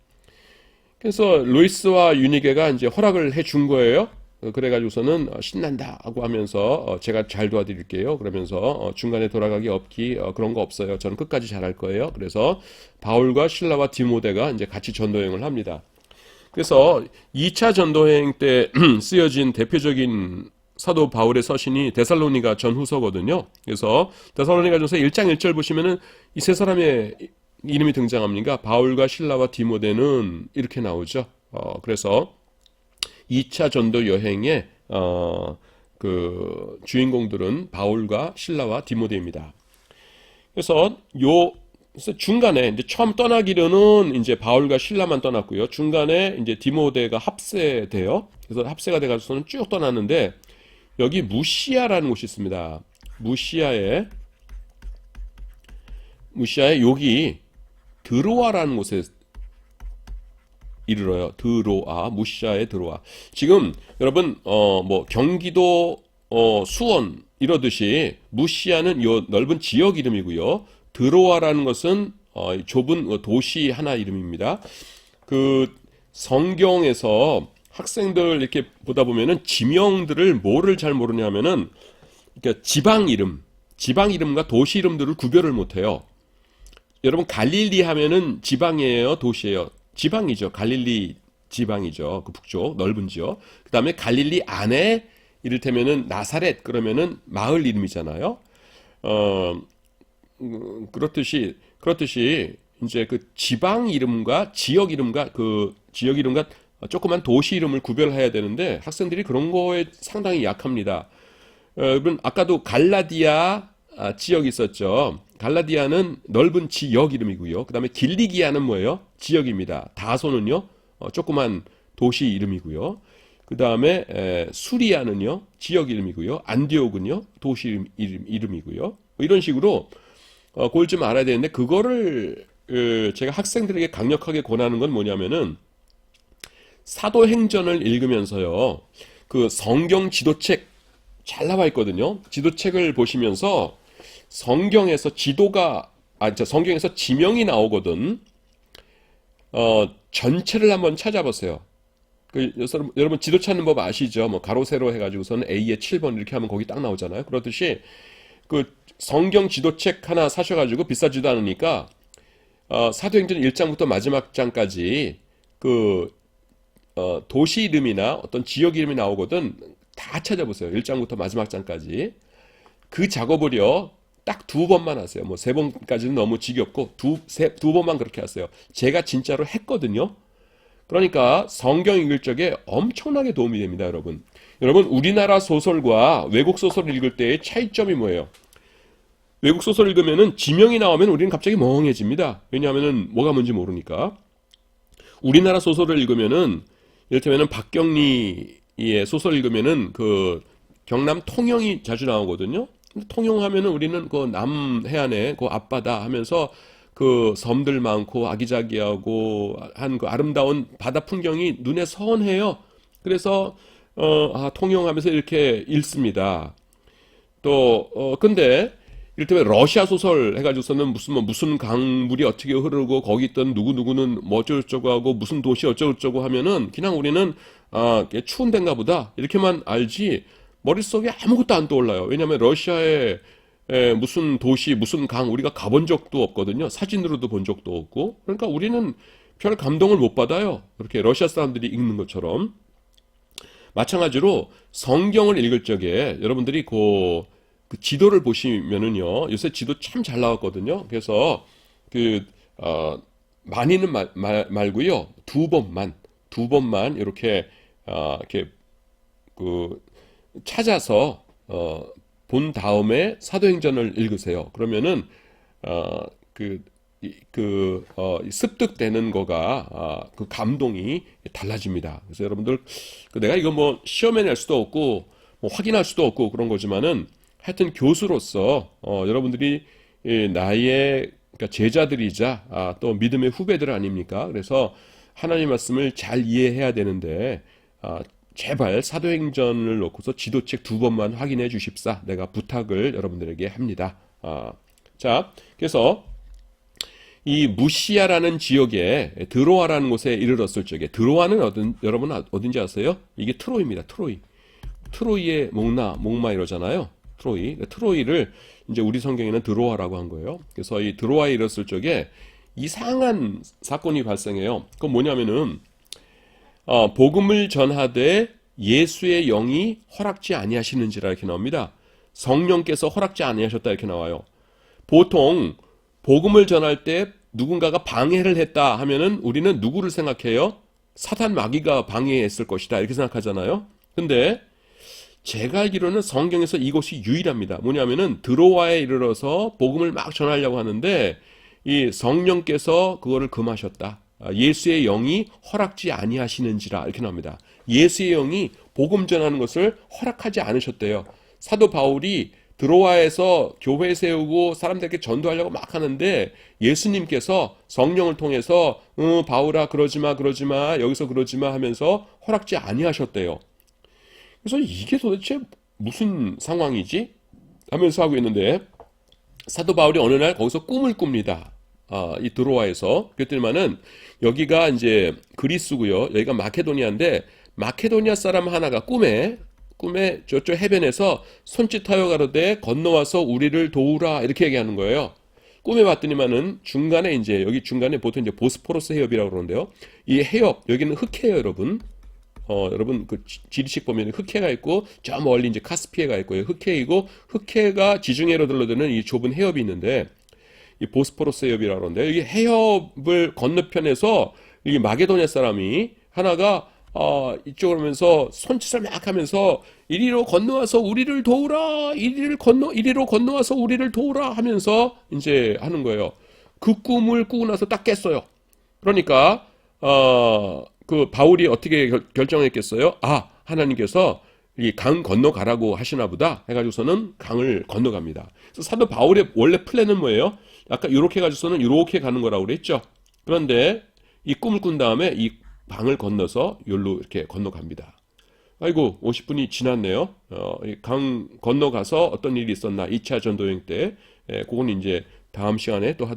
그래서 로이스와 유니게가 이제 허락을 해준 거예요. 그래가지고서는 신난다 하고 하면서 제가 잘 도와드릴게요. 그러면서 중간에 돌아가기 없기 그런 거 없어요. 저는 끝까지 잘할 거예요. 그래서 바울과 실라와 디모데가 이제 같이 전도여행을 합니다. 그래서 2차 전도여행 때 쓰여진 대표적인 사도 바울의 서신이 데살로니가 전후서거든요. 그래서 데살로니가전서 1장 1절 보시면은 이 세 사람의 이름이 등장합니다. 바울과 실라와 디모데는 이렇게 나오죠. 그래서 2차 전도 여행의 그 주인공들은 바울과 실라와 디모데입니다. 그래서 중간에 이제 처음 떠나기로는 이제 바울과 실라만 떠났고요. 중간에 이제 디모데가 합세돼요. 그래서 합세가 돼가지고는 쭉 떠났는데 여기 무시아라는 곳이 있습니다. 무시아에 여기 드로아라는 곳에 이르러요. 무시아의 드로아. 지금 여러분 뭐 경기도 수원 이러듯이 무시아는 요 넓은 지역 이름이고요. 드로아라는 것은 좁은 도시 하나 이름입니다. 그 성경에서 학생들 이렇게 보다 보면은 지명들을 뭐를 잘 모르냐면은 그러니까 지방 이름과 도시 이름들을 구별을 못해요. 여러분 갈릴리 하면은 지방이에요, 도시예요? 지방이죠. 갈릴리 지방이죠. 그 북쪽 넓은 지역. 그 다음에 갈릴리 안에 이를테면은 나사렛 그러면은 마을 이름이잖아요. 어, 그렇듯이 이제 그 지방 이름과 지역 이름과 조그만 도시 이름을 구별해야 되는데 학생들이 그런 거에 상당히 약합니다. 여러분 아까도 갈라디아 지역이 있었죠. 갈라디아는 넓은 지역 이름이고요. 그 다음에 길리기아는 뭐예요? 지역입니다. 다소는요, 조그만 도시 이름이고요. 그 다음에 수리아는요, 지역 이름이고요. 안디옥은요, 도시 이름이고요. 뭐 이런 식으로 그걸 좀 알아야 되는데 그거를 제가 학생들에게 강력하게 권하는 건 뭐냐면은 사도행전을 읽으면서요. 그 성경 지도책 잘 나와 있거든요. 지도책을 보시면서 성경에서 지명이 나오거든. 전체를 한번 찾아보세요. 여러분 지도 찾는 법 아시죠? 뭐 가로 세로 해가지고서는 A의 7번 이렇게 하면 거기 딱 나오잖아요. 그렇듯이 그 성경 지도책 하나 사셔가지고 비싸지도 않으니까 사도행전 1장부터 마지막 장까지 그 도시 이름이나 어떤 지역 이름이 나오거든. 다 찾아보세요. 1장부터 마지막 장까지. 그 작업을요, 딱 두 번만 하세요. 뭐 세 번까지는 너무 지겹고, 두 번만 그렇게 하세요. 제가 진짜로 했거든요. 그러니까 성경 읽을 적에 엄청나게 도움이 됩니다, 여러분. 여러분, 우리나라 소설과 외국 소설 읽을 때의 차이점이 뭐예요? 외국 소설 읽으면은 지명이 나오면 우리는 갑자기 멍해집니다. 왜냐하면은 뭐가 뭔지 모르니까. 우리나라 소설을 읽으면은, 이를테면은 박경리의 소설 읽으면은 그 경남 통영이 자주 나오거든요. 통영하면은 우리는 그 남해안에 그 앞바다 하면서 그 섬들 많고 아기자기하고 한 그 아름다운 바다 풍경이 눈에 선해요. 그래서 통영하면서 이렇게 읽습니다. 또 근데 이를테면 러시아 소설 해가지고서는 무슨 강물이 어떻게 흐르고 거기 있던 누구누구는 뭐 어쩌고저쩌고 하고 무슨 도시 어쩌고저쩌고 하면은 그냥 우리는 추운 데인가 보다 이렇게만 알지 머릿속에 아무것도 안 떠올라요. 왜냐하면 러시아에 무슨 도시 무슨 강 우리가 가본 적도 없거든요. 사진으로도 본 적도 없고 그러니까 우리는 별 감동을 못 받아요. 그렇게 러시아 사람들이 읽는 것처럼 마찬가지로 성경을 읽을 적에 여러분들이 그 지도를 보시면은요, 요새 지도 참 잘 나왔거든요. 그래서 많이는 말고요, 두 번만 이렇게 그 찾아서 본 다음에 사도행전을 읽으세요. 그러면은 습득되는 거가 그 감동이 달라집니다. 그래서 여러분들 내가 이거 뭐 시험에 낼 수도 없고 뭐 확인할 수도 없고 그런 거지만은 하여튼 교수로서 여러분들이 나의 그러니까 제자들이자 또 믿음의 후배들 아닙니까? 그래서 하나님 말씀을 잘 이해해야 되는데 제발 사도행전을 놓고서 지도책 두 번만 확인해 주십사. 내가 부탁을 여러분들에게 합니다. 자, 그래서 이 무시아라는 지역에 드로아라는 곳에 이르렀을 적에 드로아는 여러분 어딘지 아세요? 이게 트로이입니다. 트로이의 목마 이러잖아요. 트로이를 이제 우리 성경에는 드로아라고 한 거예요. 그래서 이 드로아에 이르렀을 적에 이상한 사건이 발생해요. 그건 뭐냐면은 복음을 전하되 예수의 영이 허락지 아니하시는지라 이렇게 나옵니다. 성령께서 허락지 아니하셨다 이렇게 나와요. 보통 복음을 전할 때 누군가가 방해를 했다 하면은 우리는 누구를 생각해요? 사탄 마귀가 방해했을 것이다 이렇게 생각하잖아요. 근데 제가 알기로는 성경에서 이것이 유일합니다. 뭐냐면은 드로아에 이르러서 복음을 막 전하려고 하는데 이 성령께서 그거를 금하셨다. 예수의 영이 허락지 아니하시는지라 이렇게 나옵니다. 예수의 영이 복음 전하는 것을 허락하지 않으셨대요. 사도 바울이 드로아에서 교회 세우고 사람들에게 전도하려고 막 하는데 예수님께서 성령을 통해서 바울아 그러지 마 여기서 그러지 마 하면서 허락지 아니하셨대요. 그래서 이게 도대체 무슨 상황이지? 하면서 하고 있는데 사도 바울이 어느 날 거기서 꿈을 꿉니다. 이 드로아에서. 그랬더니만은 여기가 이제 그리스고요. 여기가 마케도니아인데 마케도니아 사람 하나가 꿈에 저쪽 해변에서 손짓하여 가로되 건너와서 우리를 도우라 이렇게 얘기하는 거예요. 꿈에 봤더니만은 중간에 이제 여기 중간에 보통 이제 보스포러스 해협이라고 그러는데요. 이 해협 여기는 흑해요, 여러분. 여러분 그 지리식 보면 흑해가 있고 저 멀리 이제 카스피해가 있고요. 흑해이고 흑해가 지중해로 들러드는 이 좁은 해협이 있는데 이 보스포러스 해협이라고 그러는데 여기 해협을 건너편에서 이 마게도냐 사람이 하나가 이쪽으로 오면서 손짓을 막 하면서 이리로 건너와서 우리를 도우라 이리로 건너와서 우리를 도우라 하면서 이제 하는 거예요. 그 꿈을 꾸고 나서 딱 깼어요. 그러니까 그 바울이 어떻게 결정했겠어요? 하나님께서 이 강 건너가라고 하시나 보다 해가지고서는 강을 건너갑니다. 그래서 사도 바울의 원래 플랜은 뭐예요? 아까 이렇게 해가지고서는 이렇게 가는 거라고 그랬죠. 그런데 이 꿈을 꾼 다음에 이 강을 건너서 여기로 이렇게 건너갑니다. 아이고 50분이 지났네요. 강 건너가서 어떤 일이 있었나 2차 전도여행 때 그건 이제 다음 시간에 또 하도록